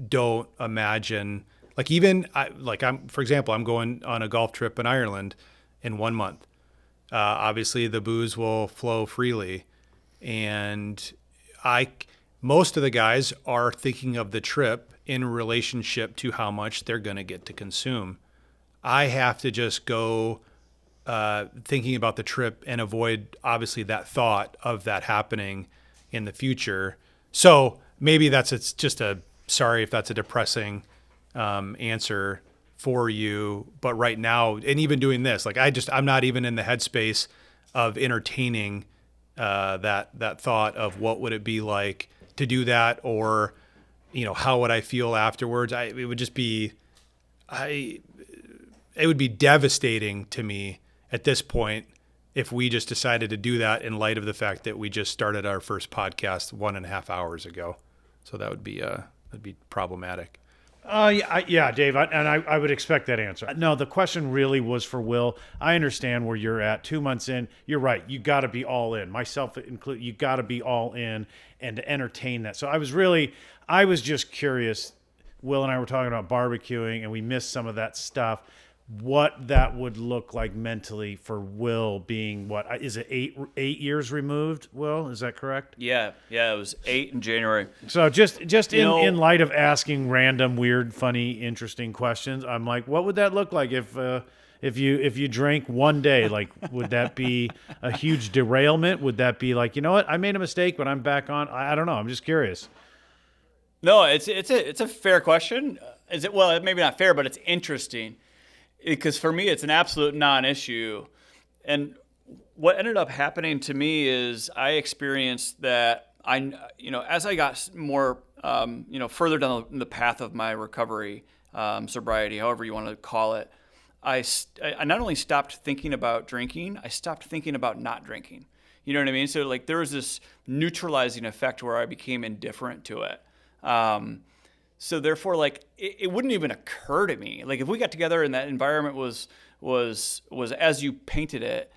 don't imagine like even for example, I'm going on a golf trip in Ireland in 1 month. Obviously the booze will flow freely, and most of the guys are thinking of the trip in relationship to how much they're going to get to consume. I have to just go thinking about the trip and avoid obviously that thought of that happening in the future. So maybe it's just sorry if that's a depressing answer for you, but right now, and even doing this, like I'm not even in the headspace of entertaining that thought of what would it be like to do that, or how would I feel afterwards. It would be devastating to me at this point if we just decided to do that in light of the fact that we just started our first podcast 1.5 hours ago. So that'd be problematic. Yeah, Dave, I would expect that answer. No, the question really was for Will. I understand where you're at. 2 months in, you're right. You got to be all in, myself included. You got to be all in and to entertain that. So I was just curious. Will and I were talking about barbecuing, and we missed some of that stuff. What that would look like mentally for Will being what is it 8 years removed? Will, is that correct? Yeah, it was 8 in January. So just in light of asking random, weird, funny, interesting questions, I'm like, what would that look like if you drank one day? Like, would that be a huge derailment? Would that be like, you know what, I made a mistake, but I'm back on? I don't know. I'm just curious. No, it's a fair question. Is it? Well, maybe not fair, but it's interesting. Because for me, it's an absolute non-issue. And what ended up happening to me is I experienced that as I got more, further down the path of my recovery, sobriety, however you want to call it, I not only stopped thinking about drinking, I stopped thinking about not drinking. You know what I mean? So like there was this neutralizing effect where I became indifferent to it. So therefore, like it wouldn't even occur to me. Like if we got together and that environment was as you painted it,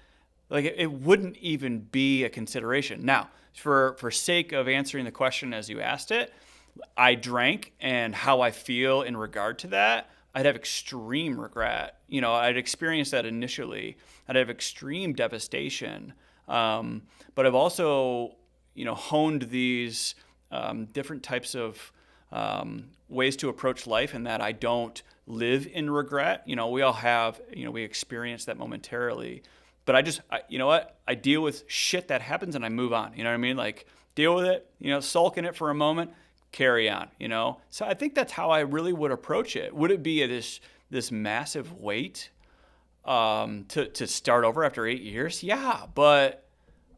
like it wouldn't even be a consideration. Now, for sake of answering the question as you asked it, I drank, and how I feel in regard to that, I'd have extreme regret. I'd experienced that initially. I'd have extreme devastation. But I've also, honed these different types of ways to approach life, and that I don't live in regret. We all have, we experience that momentarily, but you know what? I deal with shit that happens and I move on. You know what I mean? Like deal with it, sulk in it for a moment, carry on, So I think that's how I really would approach it. Would it be this massive weight to start over after 8 years? Yeah, but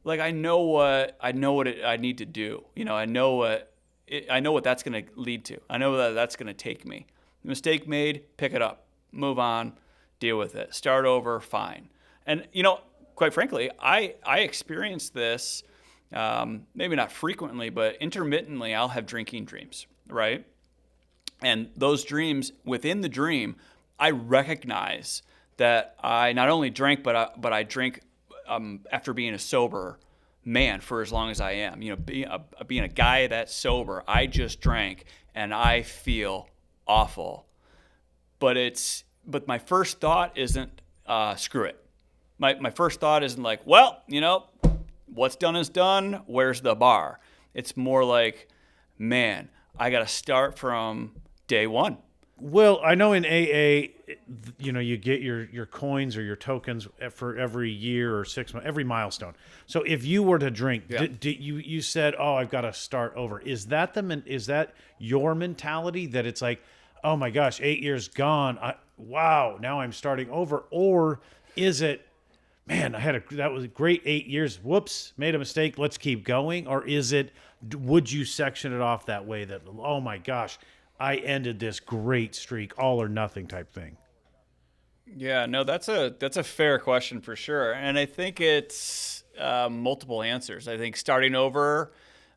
like I know what I need to do. I know what that's going to lead to. I know that's going to take me. Mistake made, pick it up, move on, deal with it, start over, fine. And quite frankly, I experience this maybe not frequently, but intermittently. I'll have drinking dreams. right? And those dreams, within the dream, I recognize that I not only drank, but I drink after being a sober man for as long as I am. Being a guy that's sober, I just drank and I feel awful. But my first thought isn't screw it. My first thought isn't like, well, what's done is done. Where's the bar? It's more like, man, I got to start from day one. Well, I know in AA, you get your coins or your tokens for every year or 6 months, every milestone. So if you were to drink, you said, "Oh, I've got to start over." Is that your mentality that it's like, "Oh my gosh, 8 years gone. Wow, now I'm starting over," or is it, "Man, that was a great 8 years. Whoops, made a mistake. Let's keep going," or is it? Would you section it off that way? That, oh my gosh, I ended this great streak, all or nothing type thing. Yeah, no, that's a fair question for sure, and I think it's multiple answers. I think starting over,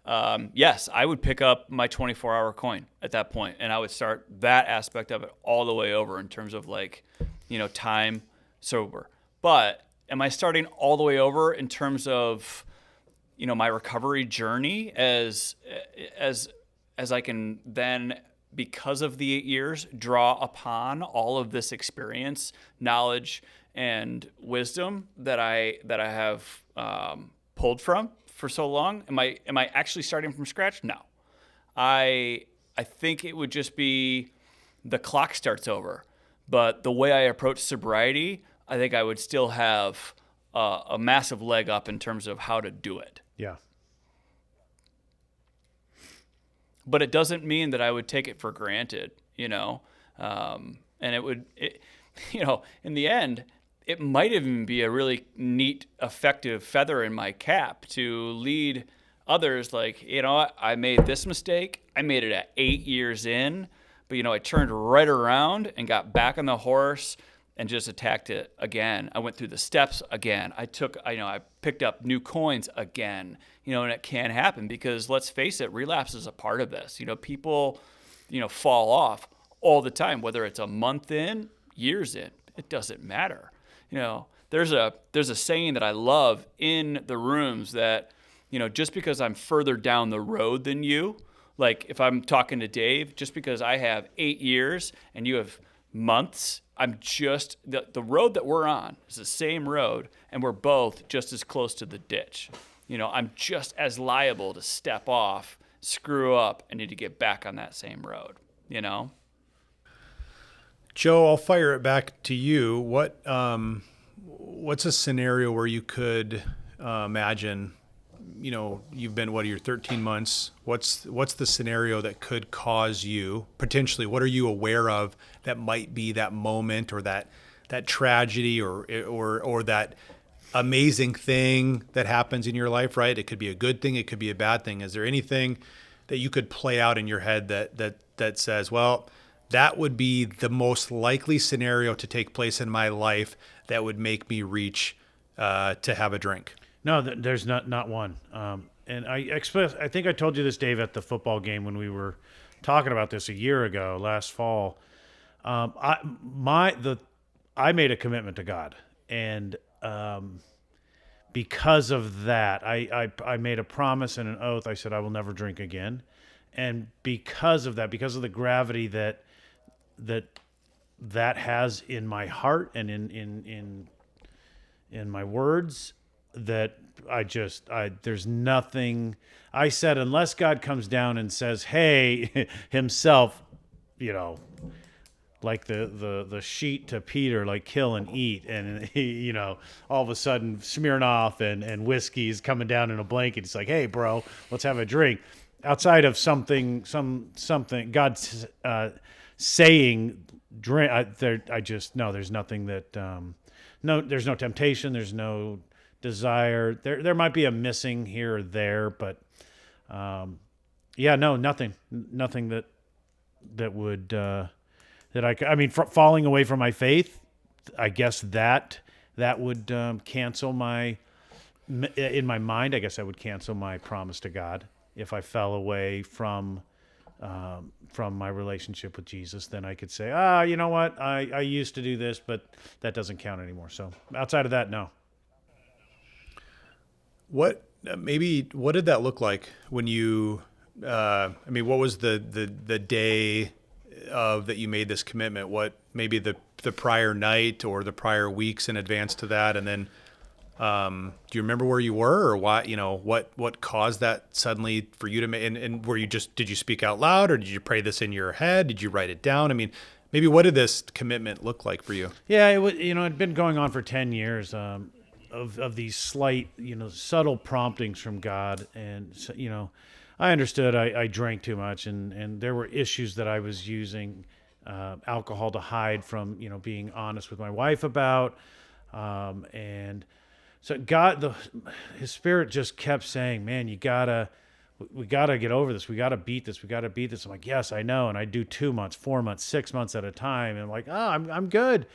yes, I would pick up my 24-hour coin at that point, and I would start that aspect of it all the way over in terms of time sober. But am I starting all the way over in terms of my recovery journey as I can then, because of the 8 years, draw upon all of this experience, knowledge, and wisdom that I have pulled from for so long? Am I actually starting from scratch? No. I think it would just be the clock starts over. But the way I approach sobriety, I think I would still have a massive leg up in terms of how to do it. Yeah. But it doesn't mean that I would take it for granted, and in the end, it might even be a really neat, effective feather in my cap to lead others. Like, I made this mistake. I made it at 8 years in, but I turned right around and got back on the horse and just attacked it again. I went through the steps again. I picked up new coins again, and it can happen because, let's face it, relapse is a part of this. People, fall off all the time, whether it's a month in, years in, it doesn't matter. There's a saying that I love in the rooms that, just because I'm further down the road than you, like if I'm talking to Dave, just because I have 8 years and you have months, I'm just, the road that we're on is the same road, and we're both just as close to the ditch. I'm just as liable to step off, screw up, and need to get back on that same road, Joe, I'll fire it back to you. What's a scenario where you could imagine, you've been, your 13 months? What's the scenario that could cause you, potentially, what are you aware of that might be that moment or that tragedy or that amazing thing that happens in your life, right? It could be a good thing, it could be a bad thing. Is there anything that you could play out in your head that says, well, that would be the most likely scenario to take place in my life that would make me reach to have a drink? No, there's not one. And I think I told you this, Dave, at the football game when we were talking about this a year ago, last fall. I made a commitment to God, and because of that, I made a promise and an oath. I said I will never drink again, and because of that, because of the gravity that has in my heart and in my words, that there's nothing. I said, unless God comes down and says, hey, himself, like the sheet to Peter, like kill and eat, and he, all of a sudden Smirnoff and whiskey is coming down in a blanket. It's like, hey, bro, let's have a drink. Outside of something God's saying, drink. There's nothing that. No, there's no temptation. There's no desire. There might be a missing here or there, but nothing that would falling away from my faith. I guess that would cancel in my mind. I guess I would cancel my promise to God if I fell away from from my relationship with Jesus, then I could say, you know what, I used to do this, but that doesn't count anymore. So outside of that, no. What what did that look like when you? I mean, what was the day of that you made this commitment? What maybe the prior night or the prior weeks in advance to that, and then do you remember where you were or why? What caused that suddenly for you to make? And were you did you speak out loud or did you pray this in your head? Did you write it down? I mean, maybe what did this commitment look like for you? Yeah, it was, it'd been going on for 10 years. Of these slight, subtle promptings from God. And, I understood I drank too much and there were issues that I was using alcohol to hide from, being honest with my wife about. And so his spirit just kept saying, man, we gotta get over this. We gotta beat this. We gotta beat this. I'm like, yes, I know. And I do 2 months, 4 months, 6 months at a time. And I'm like, I'm good.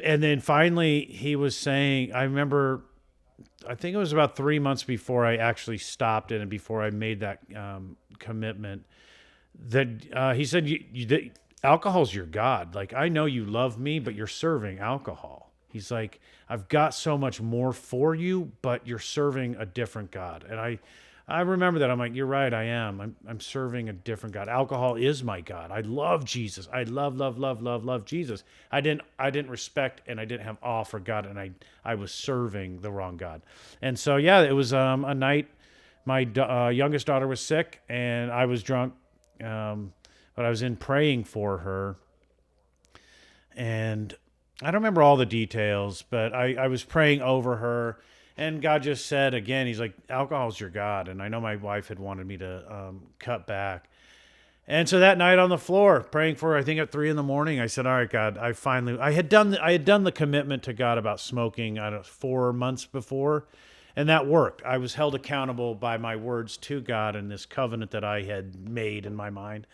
And then finally he was saying, I remember, I think it was about 3 months before I actually stopped it and before I made that commitment that he said, alcohol's your God. Like, I know you love me, but you're serving alcohol. He's like, I've got so much more for you, but you're serving a different God. And I remember that. I'm like, you're right. I am. I'm serving a different God. Alcohol is my God. I love Jesus. I love Jesus. I didn't respect and I didn't have awe for God, and I was serving the wrong God. And so, yeah, it was a night. My youngest daughter was sick and I was drunk, but I was in praying for her. And I don't remember all the details, but I was praying over her. And God just said again, he's like, alcohol's your God. And I know my wife had wanted me to cut back. And so that night on the floor, praying for her, I think at 3 a.m, I said, all right, God, I had done the commitment to God about smoking, 4 months before. And that worked. I was held accountable by my words to God and this covenant that I had made in my mind.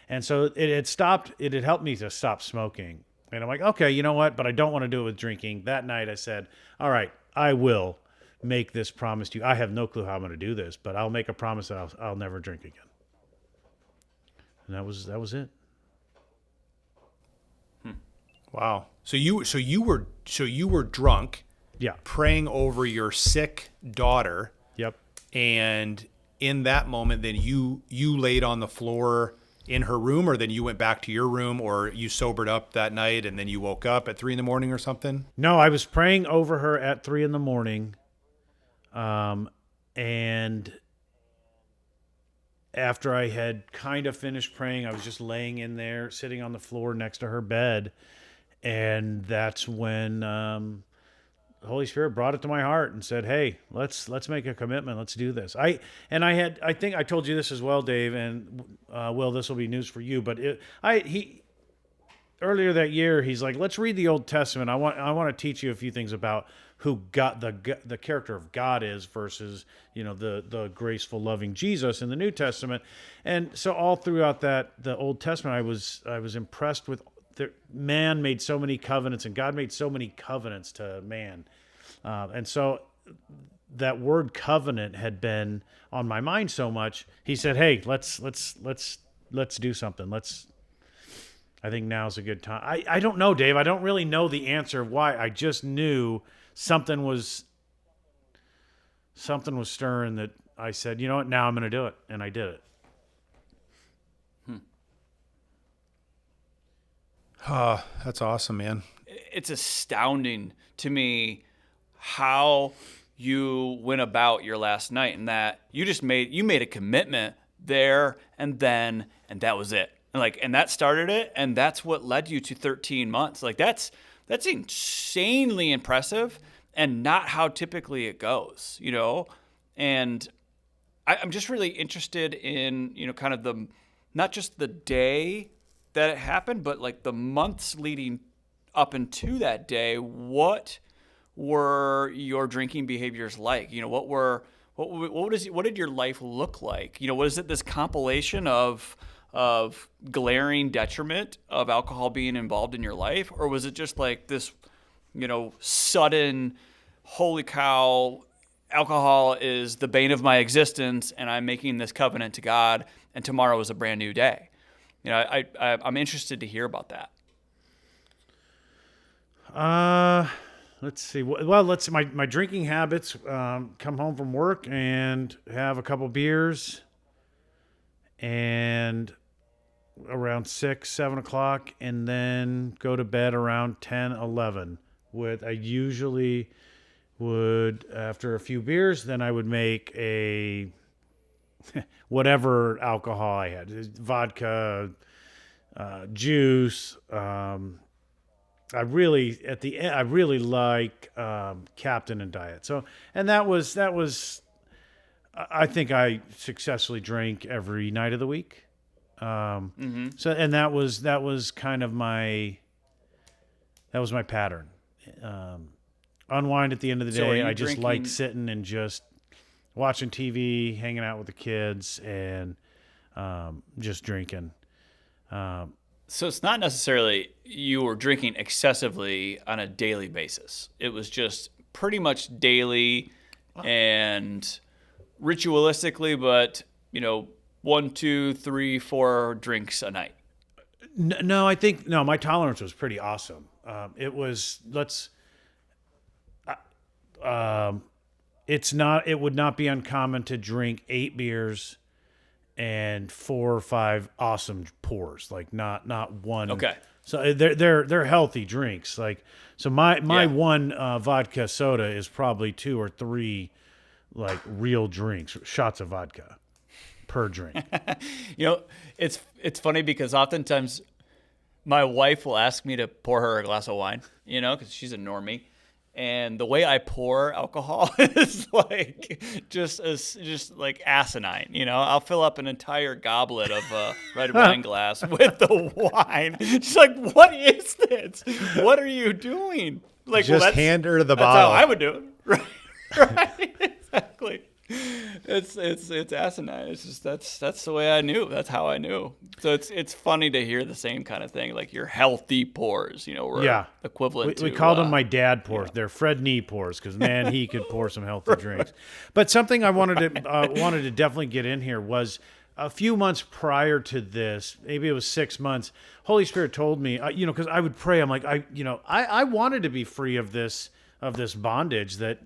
And so it had helped me to stop smoking. And I'm like, okay, you know what? But I don't want to do it with drinking. That night I said, all right, I will make this promise to you. I have no clue how I'm going to do this, but I'll make a promise that I'll never drink again. And that was it. Wow. So you were drunk, Yeah. praying over your sick daughter. Yep. And in that moment, then you laid on the floor in her room, or then you went back to your room, or you sobered up that night and then you woke up at 3 a.m. or something? No, I was praying over her at 3 a.m. And after I had kind of finished praying, I was just laying in there, sitting on the floor next to her bed. And that's when the Holy Spirit brought it to my heart and said, hey, let's make a commitment. Let's do this. I think I told you this as well, Dave, and Will, this will be news for you. But earlier that year, he's like, let's read the Old Testament. I want to teach you a few things about who God, the character of God is versus, the graceful, loving Jesus in the New Testament. And so all throughout the Old Testament, I was impressed with man made so many covenants and God made so many covenants to man. And so that word covenant had been on my mind so much. He said, hey, let's do something. I think now's a good time. I don't know, Dave. I don't really know the answer of why. I just knew something was stirring that I said, you know what, now I'm going to do it. And I did it. That's awesome, man. It's astounding to me how you went about your last night, and that you made a commitment there and then, and that was it. And that started it, and that's what led you to 13 months. Like that's insanely impressive and not how typically it goes, And I'm just really interested in, kind of not just the day that it happened, but like the months leading up into that day. What were your drinking behaviors like? What did your life look like? Was it this compilation of glaring detriment of alcohol being involved in your life, or was it just like this, sudden, holy cow, alcohol is the bane of my existence, and I'm making this covenant to God, and tomorrow is a brand new day. I'm interested to hear about that. Let's see. Well, let's see. My drinking habits. Come home from work and have a couple beers, and around 6, 7 o'clock, and then go to bed around 10, 11. I usually would, after a few beers, then I would make a whatever alcohol I had, vodka, juice. I really like Captain and Diet. So, and that was. I think I successfully drank every night of the week. So, and that was kind of my pattern. Unwind at the end of the So are day. you I just drinking- like sitting and just watching TV, hanging out with the kids, and just drinking. So it's not necessarily you were drinking excessively on a daily basis. It was just pretty much daily and ritualistically, but 1, 2, 3, 4 drinks a night. No, I think my tolerance was pretty awesome. It was it would not be uncommon to drink 8 beers and 4 or 5 awesome pours, like not one. Okay. So they're healthy drinks. Like, so my one vodka soda is probably 2 or 3 like real drinks, shots of vodka per drink. It's funny because oftentimes my wife will ask me to pour her a glass of wine, because she's a normie. And the way I pour alcohol is like just like asinine. I'll fill up an entire goblet of red wine glass with the wine. She's like, "What is this? What are you doing?" Like, just hand her the that's bottle. how I would do it. Right, exactly. It's asinine. It's just that's the way I knew. That's how I knew. So it's funny to hear the same kind of thing, like your healthy pours. Were equivalent. We to, called them my dad pours. They're Fred Knee pours because man, he could pour some healthy drinks. But something I wanted to definitely get in here was a few months prior to this, maybe it was 6 months. Holy Spirit told me, because I would pray. I'm like, I wanted to be free of this bondage that.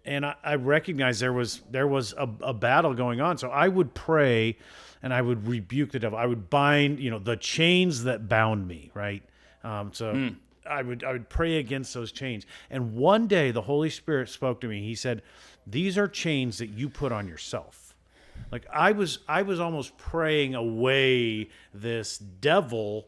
And I recognized there was a battle going on. So I would pray and I would rebuke the devil. I would bind, the chains that bound me, right? I would pray against those chains. And one day the Holy Spirit spoke to me. He said, "These are chains that you put on yourself." Like I was almost praying away this devil.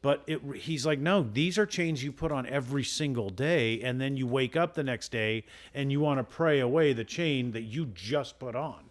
But he's like, "No, these are chains you put on every single day, and then you wake up the next day and you want to pray away the chain that you just put on."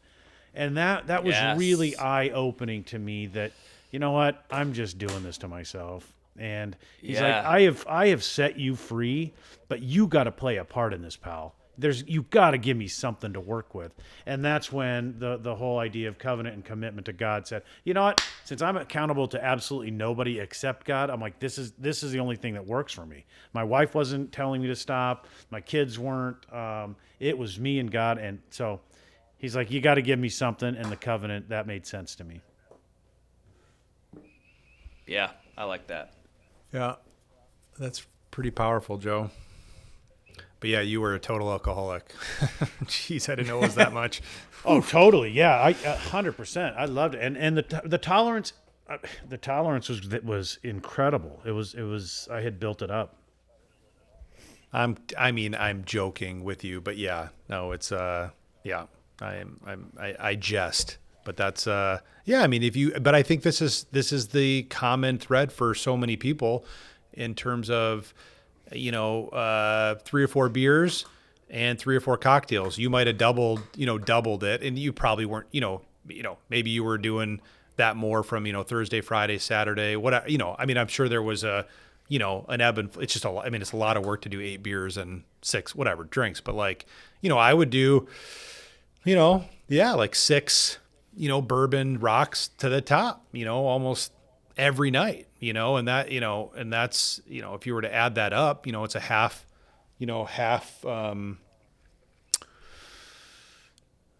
And that was really eye-opening to me that, you know what, I'm just doing this to myself. And he's like, I have set you free, but you got to play a part in this, pal. You got to give me something to work with. And that's when the whole idea of covenant and commitment to God said, you know what, since I'm accountable to absolutely nobody except God, I'm like, this is the only thing that works for me. My wife wasn't telling me to stop. My kids weren't. It was me and God. And so he's like, you got to give me something. And the covenant, that made sense to me. Yeah, I like that. Yeah, that's pretty powerful, Joe. But yeah, you were a total alcoholic. Jeez, I didn't know it was that much. Oh, totally. Yeah, I 100%. I loved it, and the tolerance, was incredible. It was. I had built it up. I'm joking with you, but yeah, no, it's I jest, but that's yeah. I mean, but I think this is the common thread for so many people in terms of 3 or 4 beers and 3 or 4 cocktails. You might have doubled it, and you probably weren't, maybe you were doing that more from, Thursday, Friday, Saturday, whatever, I mean, I'm sure there was an ebb and it's just it's a lot of work to do 8 beers and 6, whatever drinks. But like, I would do, like 6, bourbon rocks to the top, almost every night, and that, and that's, if you were to add that up, it's a half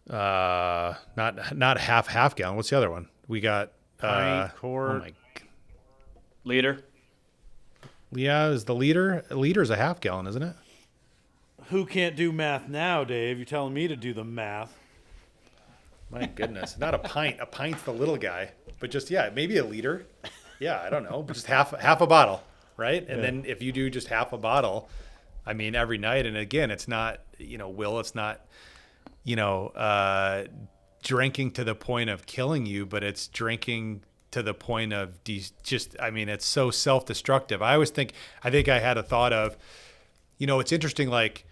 Not half gallon. What's the other one? We got Pint, oh quart. my, Liter. yeah, is the liter? A liter is a half gallon, isn't it? Who can't do math now, Dave? You're telling me to do the math. My goodness, not a pint. A pint's the little guy, but just maybe a liter. Yeah, I don't know, but just half a bottle, right? And then if you do just half a bottle, I mean, every night, and again, it's not, it's not, drinking to the point of killing you, but it's drinking to the point of it's so self-destructive. I think I had a thought of, it's interesting, like,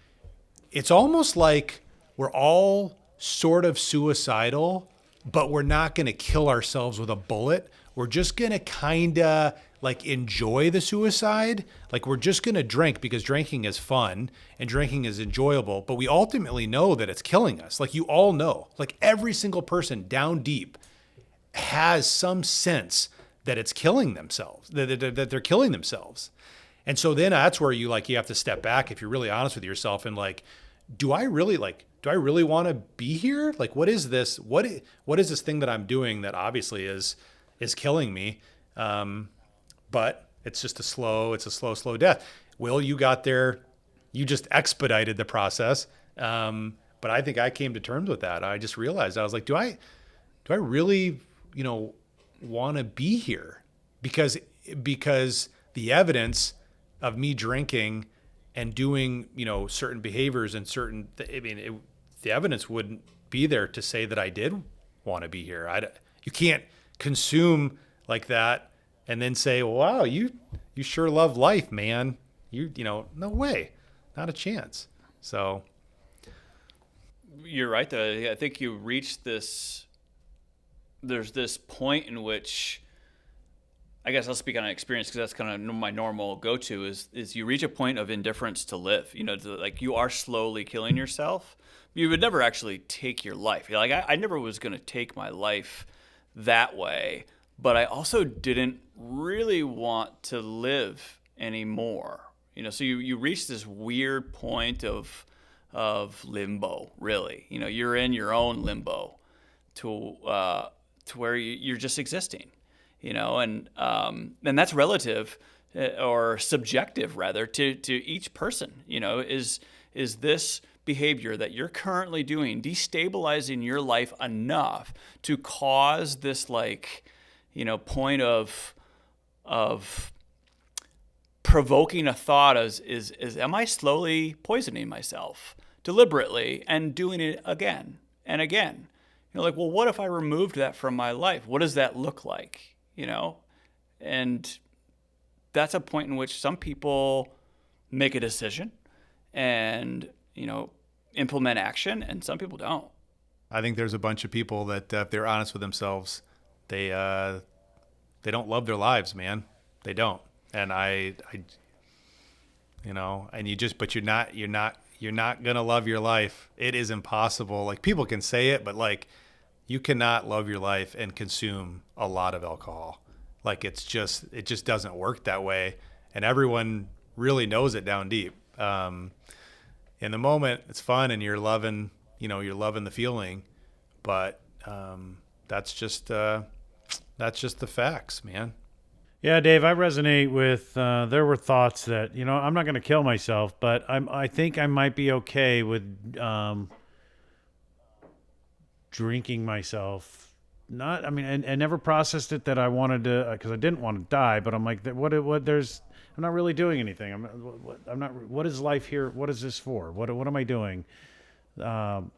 it's almost like we're all sort of suicidal, but we're not going to kill ourselves with a bullet. We're just going to kind of like enjoy the suicide. Like, we're just going to drink because drinking is fun and drinking is enjoyable, but we ultimately know that it's killing us. Like, you all know, like, every single person down deep has some sense that it's killing themselves, that they're killing themselves. And so then that's where you have to step back if you're really honest with yourself and like, do I really want to be here? Like, what is this? What is this thing that I'm doing that obviously is killing me? But it's just a slow death. Will, you got there, you just expedited the process. But I think I came to terms with that. I just realized, I was like, do I really, want to be here? Because the evidence of me drinking and doing, certain behaviors and the evidence wouldn't be there to say that I did want to be here. You can't consume like that and then say, wow, you sure love life, man. No way, not a chance. So You're right, though. I think you reach there's this point in which, I guess I'll speak on an experience because that's kind of my normal go-to is you reach a point of indifference to live. Like, you are slowly killing yourself. You would never actually take your life. Like, I never was going to take my life that way, but I also didn't really want to live anymore. So you reach this weird point of limbo, really. You're in your own limbo to where you're just existing. And that's relative, or subjective rather, to each person. Is this behavior that you're currently doing destabilizing your life enough to cause this point of provoking a thought is am I slowly poisoning myself deliberately and doing it again and again? Well, what if I removed that from my life? What does that look like? And that's a point in which some people make a decision and, implement action, and some people don't. I think there's a bunch of people that if they're honest with themselves, they don't love their lives, man. They don't. And but you're not going to love your life. It is impossible. Like, people can say it, but like, you cannot love your life and consume a lot of alcohol. Like, it just doesn't work that way. And everyone really knows it down deep. In the moment, it's fun and you're loving the feeling, but that's just the facts, man. Yeah, Dave, I resonate with, there were thoughts that, I'm not going to kill myself, but I think I might be okay with drinking myself. I never processed it that I wanted to, because I didn't want to die, but I'm like, I'm not really doing anything. What is life here? What is this for? What am I doing? And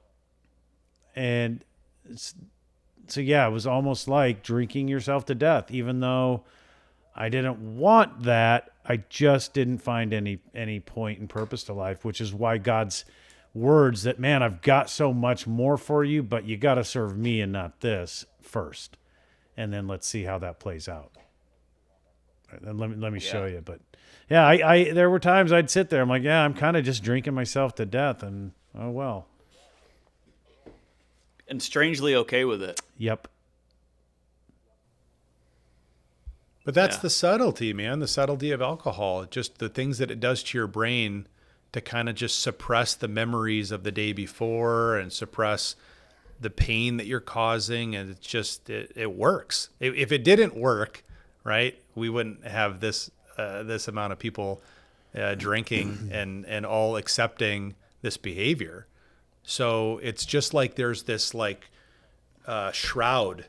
so, yeah, it was almost like drinking yourself to death, even though I didn't want that. I just didn't find any point and purpose to life, which is why God's words that, man, I've got so much more for you, but you got to serve me and not this first. And then let's see how that plays out. And let me show you. But yeah, I there were times I'd sit there. I'm like, yeah, I'm kind of just drinking myself to death, and oh well. And strangely okay with it. Yep. But that's the subtlety, man. The subtlety of alcohol. Just the things that it does to your brain to kind of just suppress the memories of the day before and suppress, the pain that you're causing, and it's just it works. If it didn't work, right, we wouldn't have this amount of people drinking and all accepting this behavior. So it's just like there's this like shroud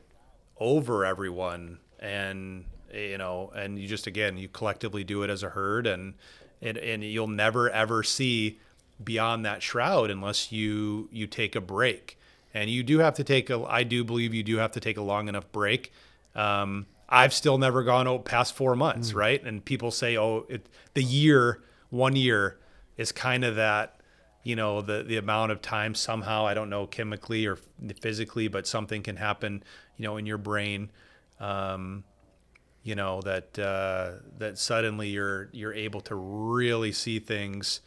over everyone, and and you just, again, you collectively do it as a herd, and you'll never ever see beyond that shroud unless you take a break. And you do have to I do believe you do have to take a long enough break. I've still never gone past 4 months, right? And people say, oh, 1 year is kind of that, the amount of time somehow, I don't know, chemically or physically, but something can happen, in your brain, that suddenly you're able to really see things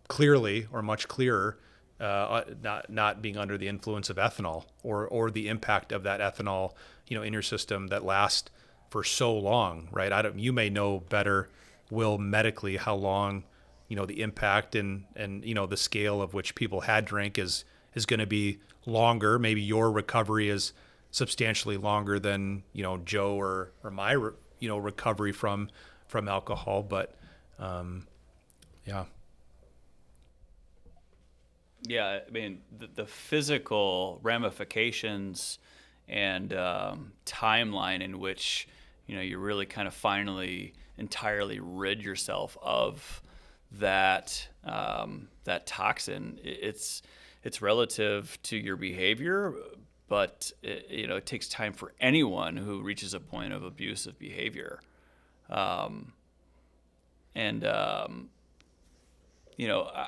clearly, or much clearer, not being under the influence of ethanol, or the impact of that ethanol, in your system that lasts for so long, right? You may know better, Will, medically, how long, the impact and the scale of which people had drank is going to be longer. Maybe your recovery is substantially longer than, Joe or my, recovery from alcohol. But yeah. Yeah, I mean, the physical ramifications and timeline in which, you really kind of finally entirely rid yourself of that that toxin. It's relative to your behavior, but it takes time for anyone who reaches a point of abusive behavior. And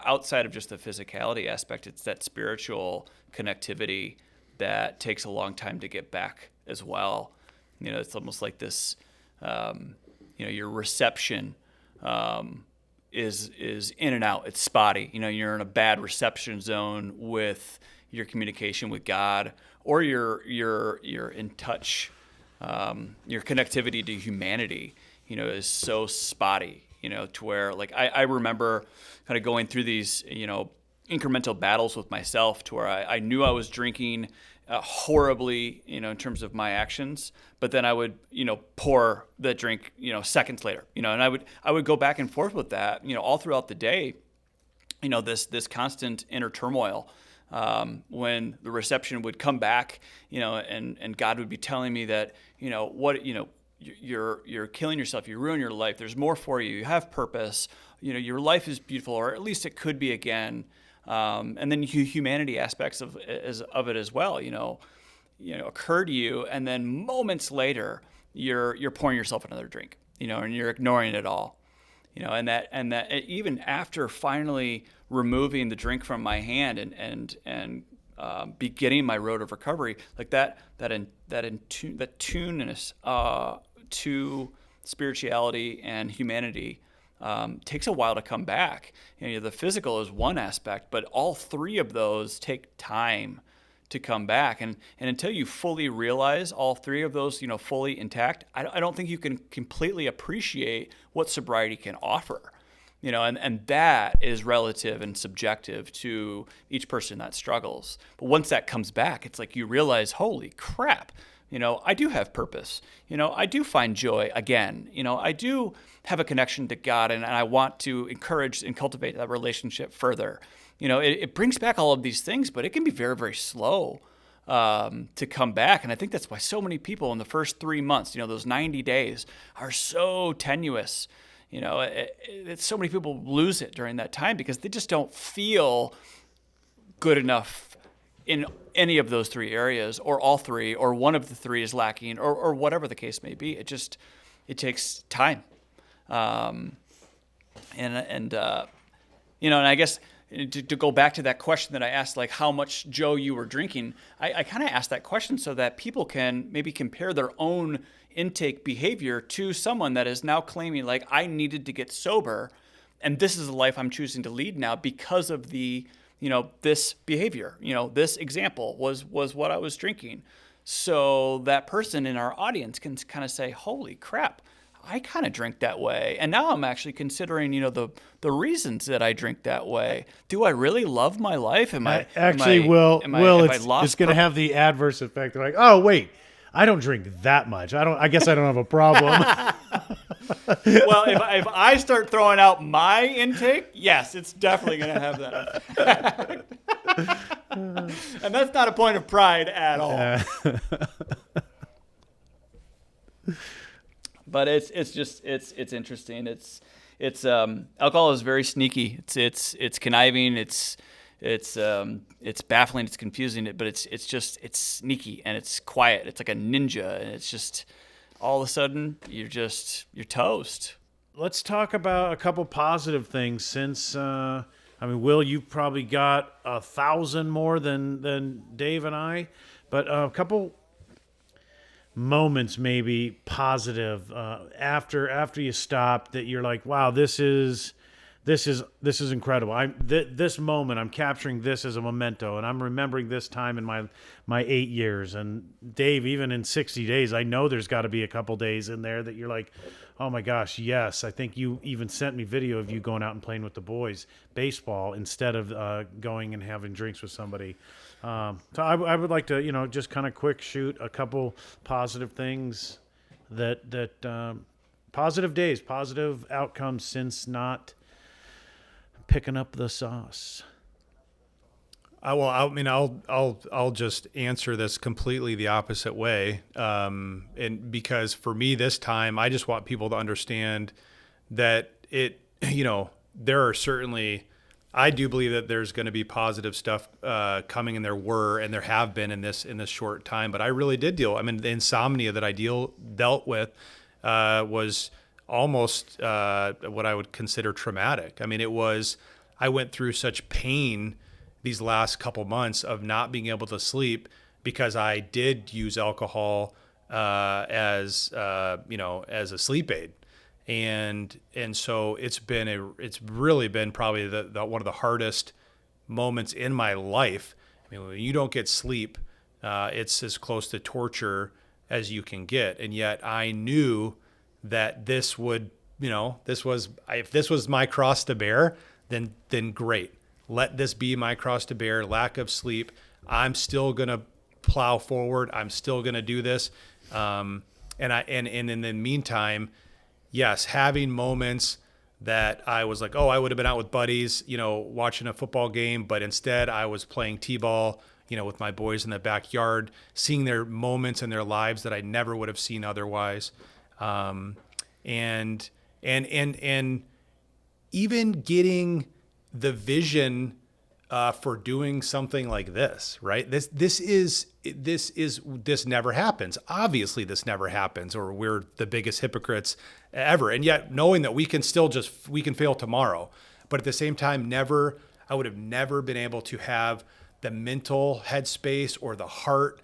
outside of just the physicality aspect, it's that spiritual connectivity that takes a long time to get back as well. It's almost like this, your reception is in and out. It's spotty. You're in a bad reception zone with your communication with God, or you're in touch. Your connectivity to humanity, is so spotty. To where, like, I remember kind of going through these, incremental battles with myself, to where I knew I was drinking horribly, in terms of my actions, but then I would, pour the drink, seconds later, and I would go back and forth with that, all throughout the day, this constant inner turmoil, when the reception would come back, and God would be telling me that, you're killing yourself, you ruin your life, there's more for you, you have purpose, your life is beautiful, or at least it could be again. And then humanity aspects of it as well, occur to you, and then moments later you're pouring yourself another drink, and you're ignoring it all, and that even after finally removing the drink from my hand and beginning my road of recovery, like that tuneness to spirituality and humanity takes a while to come back. The physical is one aspect, but all three of those take time to come back. And until you fully realize all three of those, fully intact, I don't think you can completely appreciate what sobriety can offer. And that is relative and subjective to each person that struggles. But once that comes back, it's like you realize, holy crap, I do have purpose. I do find joy again. I do have a connection to God, and I want to encourage and cultivate that relationship further. It brings back all of these things, but it can be very, very slow to come back. And I think that's why so many people in the first 3 months, those 90 days, are so tenuous. So many people lose it during that time because they just don't feel good enough in any of those three areas, or all three, or one of the three is lacking, or whatever the case may be. It takes time. And I guess to go back to that question that I asked, like how much, Joe, you were drinking, I kind of asked that question so that people can maybe compare their own intake behavior to someone that is now claiming, like, I needed to get sober, and this is the life I'm choosing to lead now because of the, this behavior, this example was what I was drinking. So that person in our audience can kind of say, holy crap, I kind of drink that way. And now I'm actually considering, the reasons that I drink that way. Do I really love my life? Actually, it's going to have the adverse effect. They're like, oh wait, I don't drink that much. I guess I don't have a problem. Well, if I start throwing out my intake, yes, it's definitely going to have that effect. And that's not a point of pride at all. But it's interesting. It's alcohol is very sneaky. It's conniving. It's baffling. It's confusing. But it's sneaky and it's quiet. It's like a ninja, and it's just all of a sudden you're toast. Let's talk about a couple positive things since. Will, you've probably got 1,000 more than Dave and I, but a couple moments maybe positive after you stop that you're like, wow, this is incredible. This moment, I'm capturing this as a memento, and I'm remembering this time in my 8 years. And Dave, even in 60 days, I know there's got to be a couple days in there that you're like, oh my gosh, yes. I think you even sent me video of you going out and playing with the boys baseball instead of going and having drinks with somebody. So I would like to, just kind of quick shoot a couple positive things that positive days, positive outcomes since not picking up the sauce. I'll just answer this completely the opposite way. And because for me this time, I just want people to understand that there are certainly, I do believe that there's going to be positive stuff coming, and there have been in this short time. But I really did the insomnia that I dealt with was almost what I would consider traumatic. I went through such pain these last couple months of not being able to sleep because I did use alcohol as a sleep aid. And so it's really been probably the one of the hardest moments in my life. When you don't get sleep, it's as close to torture as you can get. And yet I knew that if this was my cross to bear, then great. Let this be my cross to bear, lack of sleep. I'm still going to plow forward. I'm still going to do this. And in the meantime, yes, having moments that I was like, I would have been out with buddies, watching a football game, but instead I was playing t-ball, with my boys in the backyard, seeing their moments in their lives that I never would have seen otherwise. And even getting the vision for doing something like this, right? This never happens. Obviously this never happens, or we're the biggest hypocrites ever. And yet knowing that we can fail tomorrow, but at the same time, I would have never been able to have the mental headspace or the heart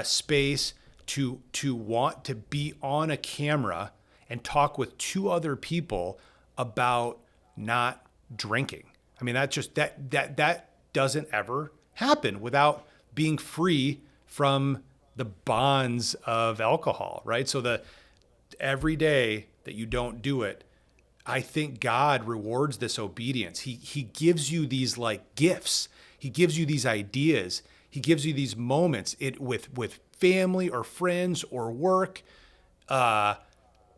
space to want to be on a camera and talk with two other people about not drinking. That doesn't ever happen without being free from the bonds of alcohol, right? So every day that you don't do it, I think God rewards this obedience. He gives you these like gifts. He gives you these ideas. He gives you these moments with family or friends or work.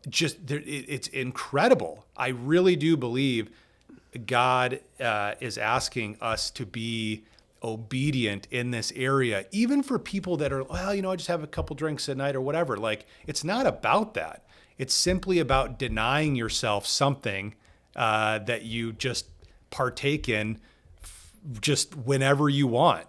It's incredible. I really do believe God is asking us to be obedient in this area, even for people that are, I just have a couple drinks a night or whatever. Like, it's not about that. It's simply about denying yourself something that you just partake in just whenever you want.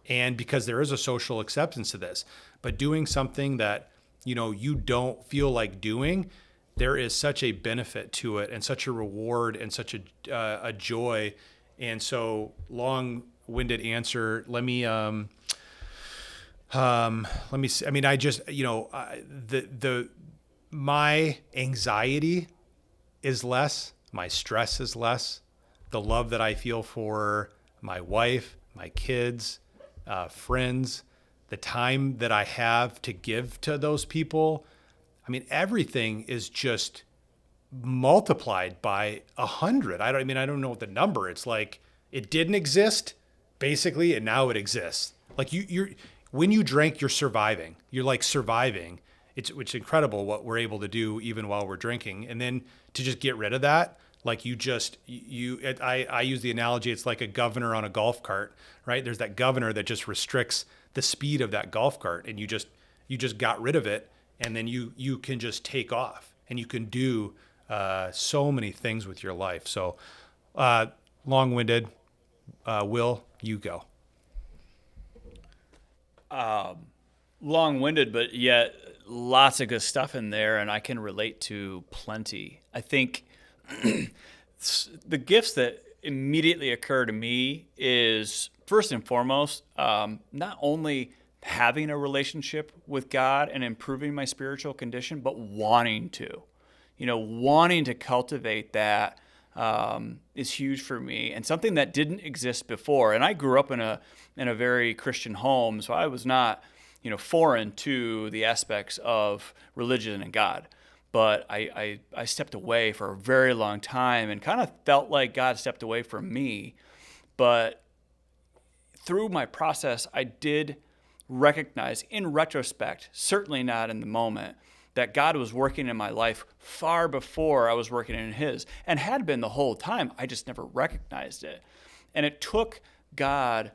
And because there is a social acceptance to this, but doing something that, you don't feel like doing, there is such a benefit to it and such a reward and such a joy. And so, long-winded answer. Let me my anxiety is less, my stress is less, the love that I feel for my wife, my kids, friends, the time that I have to give to those people. I mean, everything is just multiplied by 100. I don't know what the number. It's like it didn't exist basically, and now it exists. Like you're when you drink, you're surviving. You're like surviving. It's incredible what we're able to do even while we're drinking. And then to just get rid of that, like I use the analogy. It's like a governor on a golf cart, right? There's that governor that just restricts the speed of that golf cart, and you just got rid of it, and then you can just take off, and you can do so many things with your life. So long-winded. Will, you go. Long-winded, but yet lots of good stuff in there, and I can relate to plenty. I think the gifts that immediately occur to me is, first and foremost, not only having a relationship with God and improving my spiritual condition, but wanting to cultivate that is huge for me, and something that didn't exist before. And I grew up in a very Christian home, so I was not, foreign to the aspects of religion and God. But I stepped away for a very long time and kind of felt like God stepped away from me. But through my process, I did recognize, in retrospect, certainly not in the moment, that God was working in my life far before I was working in His, and had been the whole time. I just never recognized it. And it took God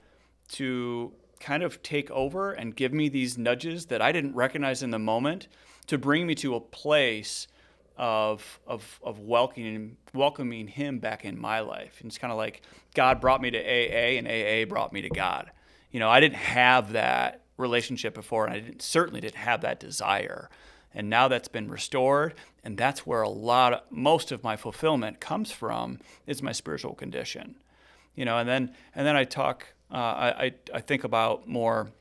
to kind of take over and give me these nudges that I didn't recognize in the moment, to bring me to a place of welcoming Him back in my life. And it's kind of like God brought me to AA, and AA brought me to God. I didn't have that relationship before, and I certainly didn't have that desire. And now that's been restored, and that's where most of my fulfillment comes from, is my spiritual condition. And then I think about more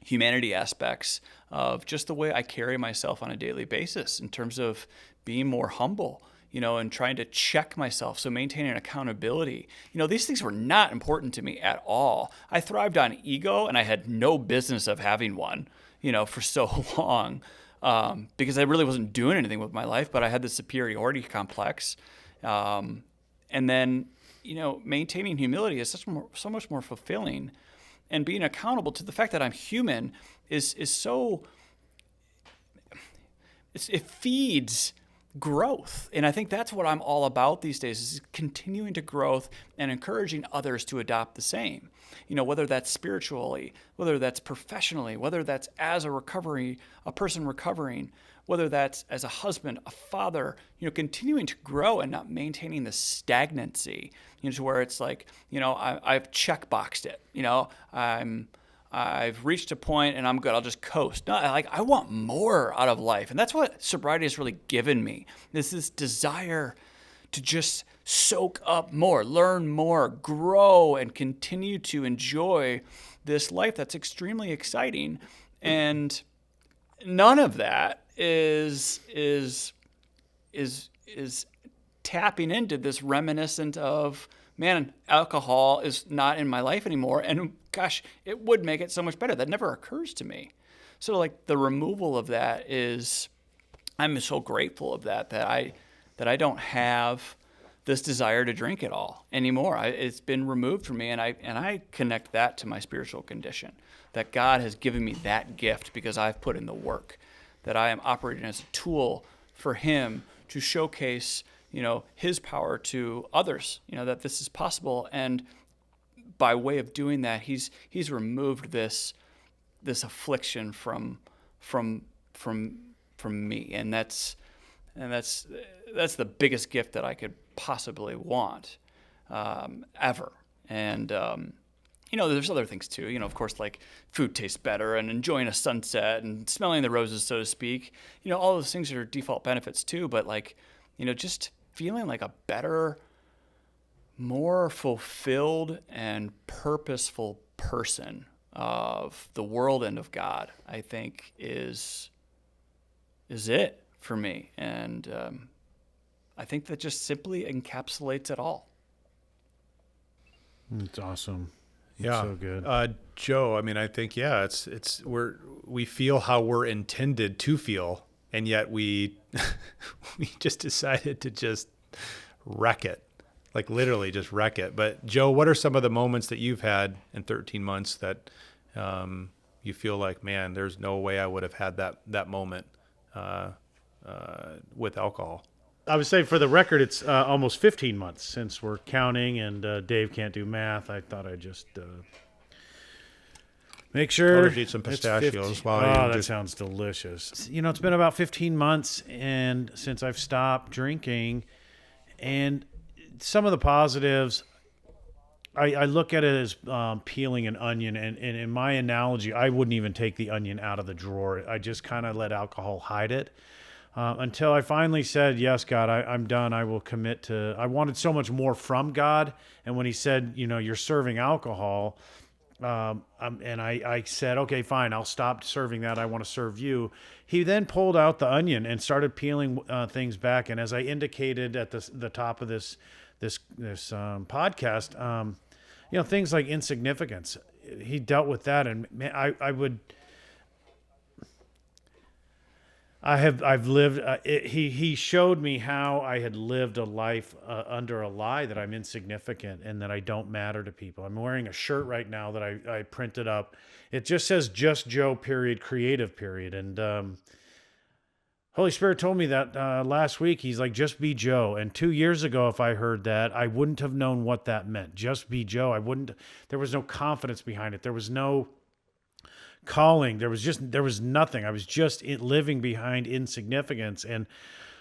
humanity aspects of just the way I carry myself on a daily basis, in terms of being more humble, and trying to check myself. So maintaining accountability. These things were not important to me at all. I thrived on ego, and I had no business of having one, for so long. Because I really wasn't doing anything with my life, but I had the superiority complex. And then, maintaining humility is so much more fulfilling, and being accountable to the fact that I'm human is so, it feeds growth. And I think that's what I'm all about these days, is continuing to growth and encouraging others to adopt the same. Whether that's spiritually, whether that's professionally, whether that's as a person recovering, whether that's as a husband, a father, continuing to grow and not maintaining the stagnancy, to where it's like, I've checkboxed it, I've reached a point and I'm good, I'll just coast. No, I want more out of life. And that's what sobriety has really given me, is this desire to just soak up more, learn more, grow, and continue to enjoy this life that's extremely exciting. And none of that is tapping into this reminiscent of, man, alcohol is not in my life anymore, and gosh, it would make it so much better. That never occurs to me. So like the removal of that is, I'm so grateful of that I don't have this desire to drink at all anymore. It's been removed from me, and I connect that to my spiritual condition, that God has given me that gift because I've put in the work, that I am operating as a tool for Him to showcase, His power to others, that this is possible. And by way of doing that, He's removed this affliction from me, and that's the biggest gift that I could possibly want ever. And there's other things too. Of course, like food tastes better, and enjoying a sunset, and smelling the roses, so to speak. All those things are default benefits too. But just feeling like a better, more fulfilled and purposeful person of the world and of God, I think is it for me. And I think that just simply encapsulates it all. It's awesome. Yeah. So good. Joe, I think, we feel how we're intended to feel and yet we we just decided to just wreck it, like literally just wreck it. But Joe, what are some of the moments that you've had in 13 months that you feel like, man, there's no way I would have had that moment with alcohol? I would say, for the record, it's almost 15 months since we're counting, and Dave can't do math. I thought I'd just make sure. I'll eat some pistachios while that sounds delicious. You know, it's been about 15 months and since I've stopped drinking, and some of the positives, I look at it as peeling an onion, and in my analogy, I wouldn't even take the onion out of the drawer. I just kind of let alcohol hide it. Until I finally said, yes, God, I'm done. I will commit to. I wanted so much more from God. And when he said, you know, you're serving alcohol, and I said, okay, fine, I'll stop serving that. I want to serve you. He then pulled out the onion and started peeling things back. And as I indicated at the top of this podcast, you know, things like insignificance. He dealt with that, and man, I've lived. He showed me how I had lived a life under a lie, that I'm insignificant and that I don't matter to people. I'm wearing a shirt right now that I printed up. It just says "Just Joe." Creative. And Holy Spirit told me that last week. He's like, "Just be Joe." And 2 years ago, if I heard that, I wouldn't have known what that meant. Just be Joe. I wouldn't. There was no confidence behind it. There was no calling. There was nothing. I was just living behind insignificance. And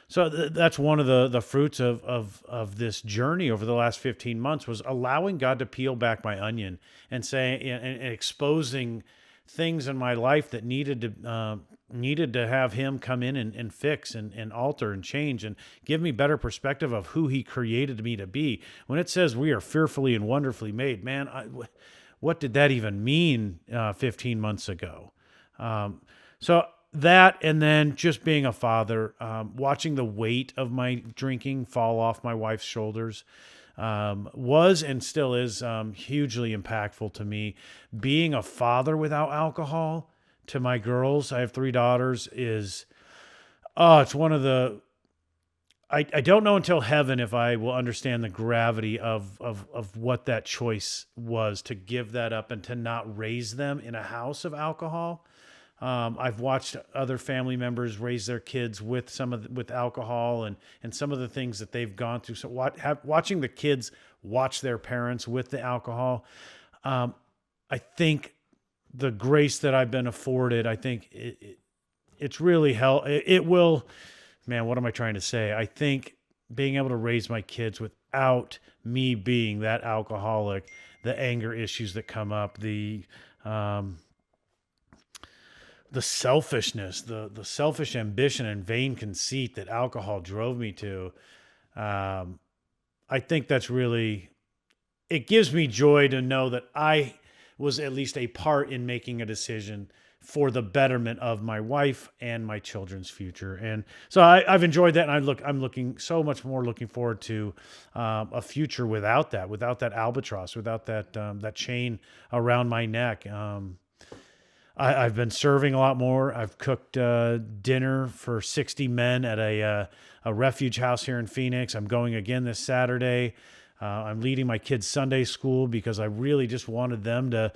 so that's one of the fruits of this journey over the last 15 months, was allowing God to peel back my onion and and exposing things in my life that needed to have him come in and fix and alter and change and give me better perspective of who he created me to be. When it says we are fearfully and wonderfully made, man, what did that even mean 15 months ago? So that, and then just being a father, watching the weight of my drinking fall off my wife's shoulders, was and still is hugely impactful to me. Being a father without alcohol to my girls, I have 3 daughters, it's one of the, I don't know until heaven if I will understand the gravity of what that choice was, to give that up and to not raise them in a house of alcohol. I've watched other family members raise their kids with with alcohol and some of the things that they've gone through. So watching the kids watch their parents with the alcohol, I think the grace that I've been afforded, I think it's really it will. Man, what am I trying to say? I think being able to raise my kids without me being that alcoholic, the anger issues that come up, the selfishness, the selfish ambition and vain conceit that alcohol drove me to, I think that's really, it gives me joy to know that I was at least a part in making a decision for the betterment of my wife and my children's future. And so I've enjoyed that. And I'm looking forward to a future without that albatross, without that chain around my neck. I've been serving a lot more. I've cooked dinner for 60 men at a refuge house here in Phoenix. I'm going again this Saturday. I'm leading my kids' Sunday school because I really just wanted them to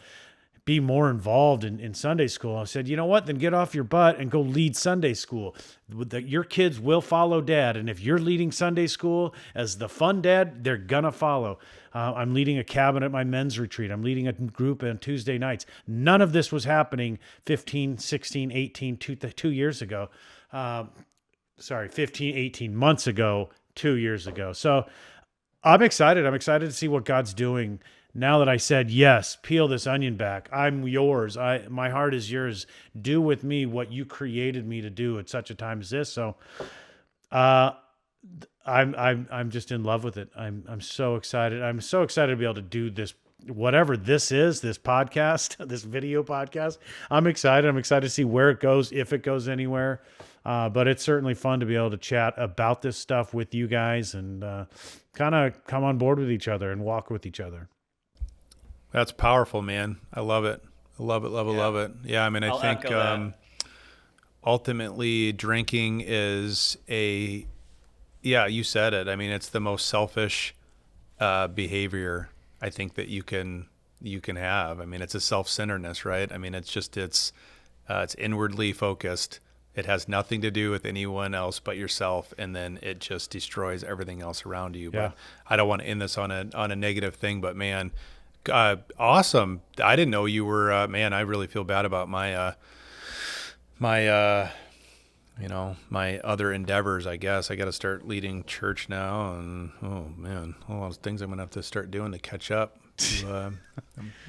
be more involved in Sunday school. I said, you know what? Then get off your butt and go lead Sunday school. Your kids will follow dad. And if you're leading Sunday school as the fun dad, they're going to follow. I'm leading a cabin at my men's retreat. I'm leading a group on Tuesday nights. None of this was happening 15, 16, 18, 2 years ago. 15, 18 months ago, 2 years ago. So I'm excited. I'm excited to see what God's doing. Now that I said, yes, peel this onion back. I'm yours. My heart is yours. Do with me what you created me to do at such a time as this. So, I'm just in love with it. I'm so excited. I'm so excited to be able to do this, whatever this is, this podcast, this video podcast. I'm excited. I'm excited to see where it goes, if it goes anywhere. But it's certainly fun to be able to chat about this stuff with you guys and kind of come on board with each other and walk with each other. That's powerful, man. I love it. I love it. Love it. Yeah. Love it. Yeah. I mean, I I'll think, echo that. ultimately drinking is yeah, you said it. I mean, it's the most selfish behavior I think that you can have. I mean, it's a self-centeredness, right? I mean, it's inwardly focused. It has nothing to do with anyone else but yourself, and then it just destroys everything else around you. Yeah. But I don't want to end this on a negative thing. But man, awesome! I didn't know you were. Man, I really feel bad about my other endeavors. I guess I got to start leading church now, and oh man, a lot of things I'm gonna have to start doing to catch up.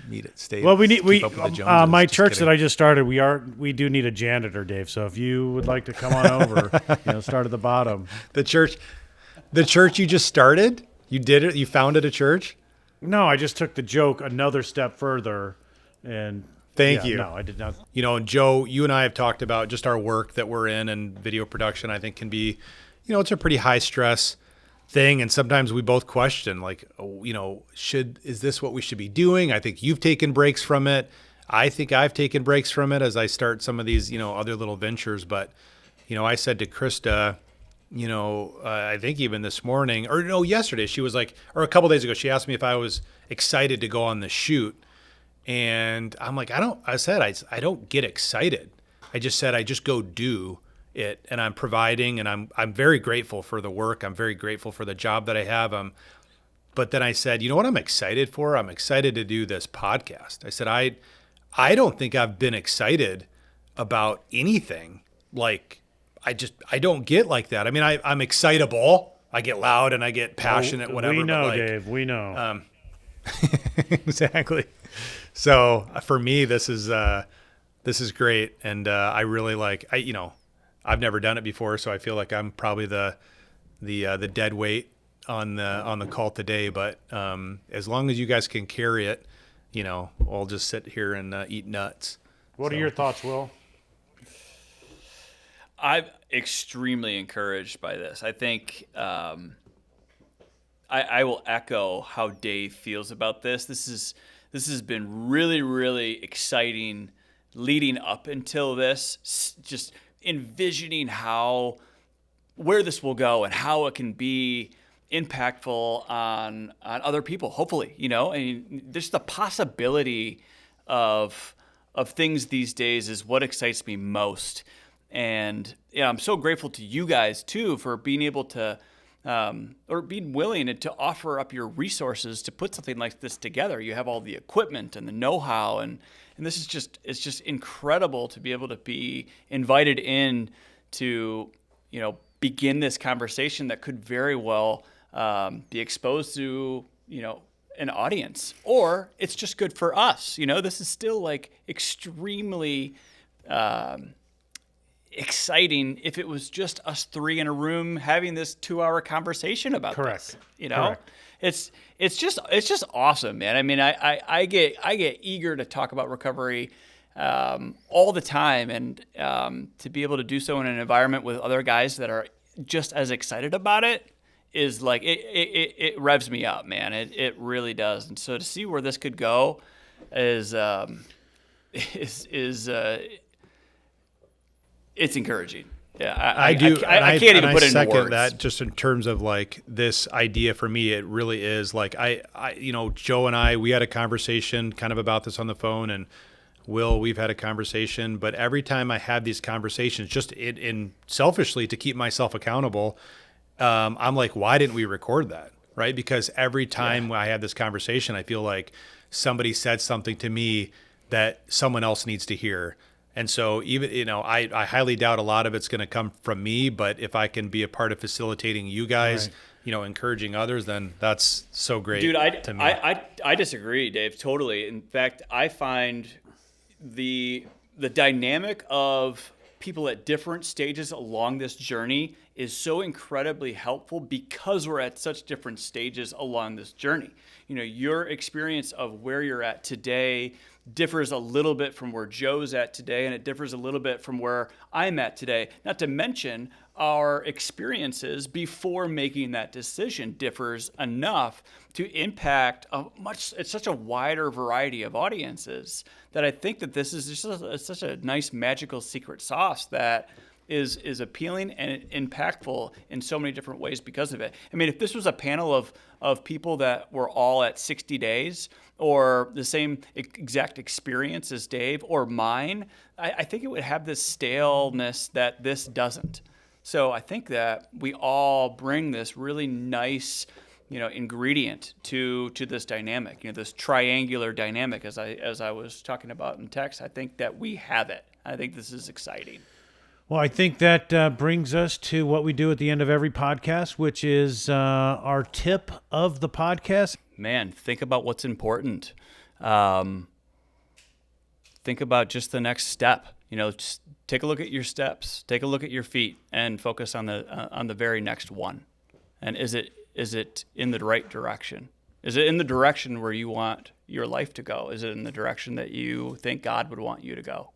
Need it. Stay. Well, keep up with the Joneses. my Just church kidding. that I just started, we do need a janitor, Dave. So if you would like to come on over, start at the bottom. The church you just started. You did it. You founded a church. No, I just took the joke another step further, and Thank yeah, you. No, I did not. And Joe, you and I have talked about just our work that we're in, and video production, I think, can be, it's a pretty high stress thing. And sometimes we both question, like, is this what we should be doing? I think you've taken breaks from it. I think I've taken breaks from it as I start some of these, other little ventures. But, I said to Krista, I think even this morning, or no, yesterday, she was like, or a couple days ago, she asked me if I was excited to go on the shoot. And I'm like, I don't get excited. I just said, I just go do it, and I'm providing, and I'm very grateful for the work. I'm very grateful for the job that I have. But then I said, you know what I'm excited for? I'm excited to do this podcast. I said, I don't think I've been excited about anything. Like, I don't get like that. I mean, I'm excitable. I get loud and I get passionate, whatever. We know, but Dave. We know. Exactly. So for me, this is great, and I really I've never done it before, so I feel like I'm probably the dead weight on the call today. But as long as you guys can carry it, I'll just sit here and eat nuts. What are your thoughts, Will? I'm extremely encouraged by this. I think I will echo how Dave feels about this. This has been really, really exciting leading up until this, just envisioning where this will go and how it can be impactful on other people, hopefully, I mean, there's the possibility of things these days is what excites me most. And I'm so grateful to you guys too for being able to or being willing to offer up your resources to put something like this together. You have all the equipment and the know-how, and this is it's just incredible to be able to be invited in to, begin this conversation that could very well be exposed to, an audience, or it's just good for us. This is still like extremely exciting if it was just us three in a room having this 2-hour conversation about Correct. this. Correct. It's just awesome, man. I mean, I get eager to talk about recovery all the time, and to be able to do so in an environment with other guys that are just as excited about it is like it revs me up, man. It really does. And so to see where this could go is it's encouraging. Yeah, I can't even put it into words. That just in terms of like this idea for me, it really is like Joe and I, we had a conversation kind of about this on the phone, and Will, we've had a conversation. But every time I have these conversations, just in selfishly to keep myself accountable, I'm like, why didn't we record that? Right? Because every time I have this conversation, I feel like somebody said something to me that someone else needs to hear. And so even, I highly doubt a lot of it's going to come from me, but if I can be a part of facilitating you guys, encouraging others, then that's so great. Dude, to me. I disagree, Dave, totally. In fact, I find the dynamic of people at different stages along this journey is so incredibly helpful because we're at such different stages along this journey. Your experience of where you're at today differs a little bit from where Joe's at today, and it differs a little bit from where I'm at today. Not to mention our experiences before making that decision differs enough to impact it's such a wider variety of audiences that I think that this is just such a nice magical secret sauce that is appealing and impactful in so many different ways because of it. I mean, if this was a panel of people that were all at 60 days or the same exact experience as Dave or mine, I think it would have this staleness that this doesn't. So I think that we all bring this really nice, ingredient to this dynamic, this triangular dynamic, as I was talking about in text. I think that we have it. I think this is exciting. Well, I think that brings us to what we do at the end of every podcast, which is our tip of the podcast. Man, think about what's important. Think about just the next step. Just take a look at your steps, take a look at your feet, and focus on the very next one. And is it in the right direction? Is it in the direction where you want your life to go? Is it in the direction that you think God would want you to go?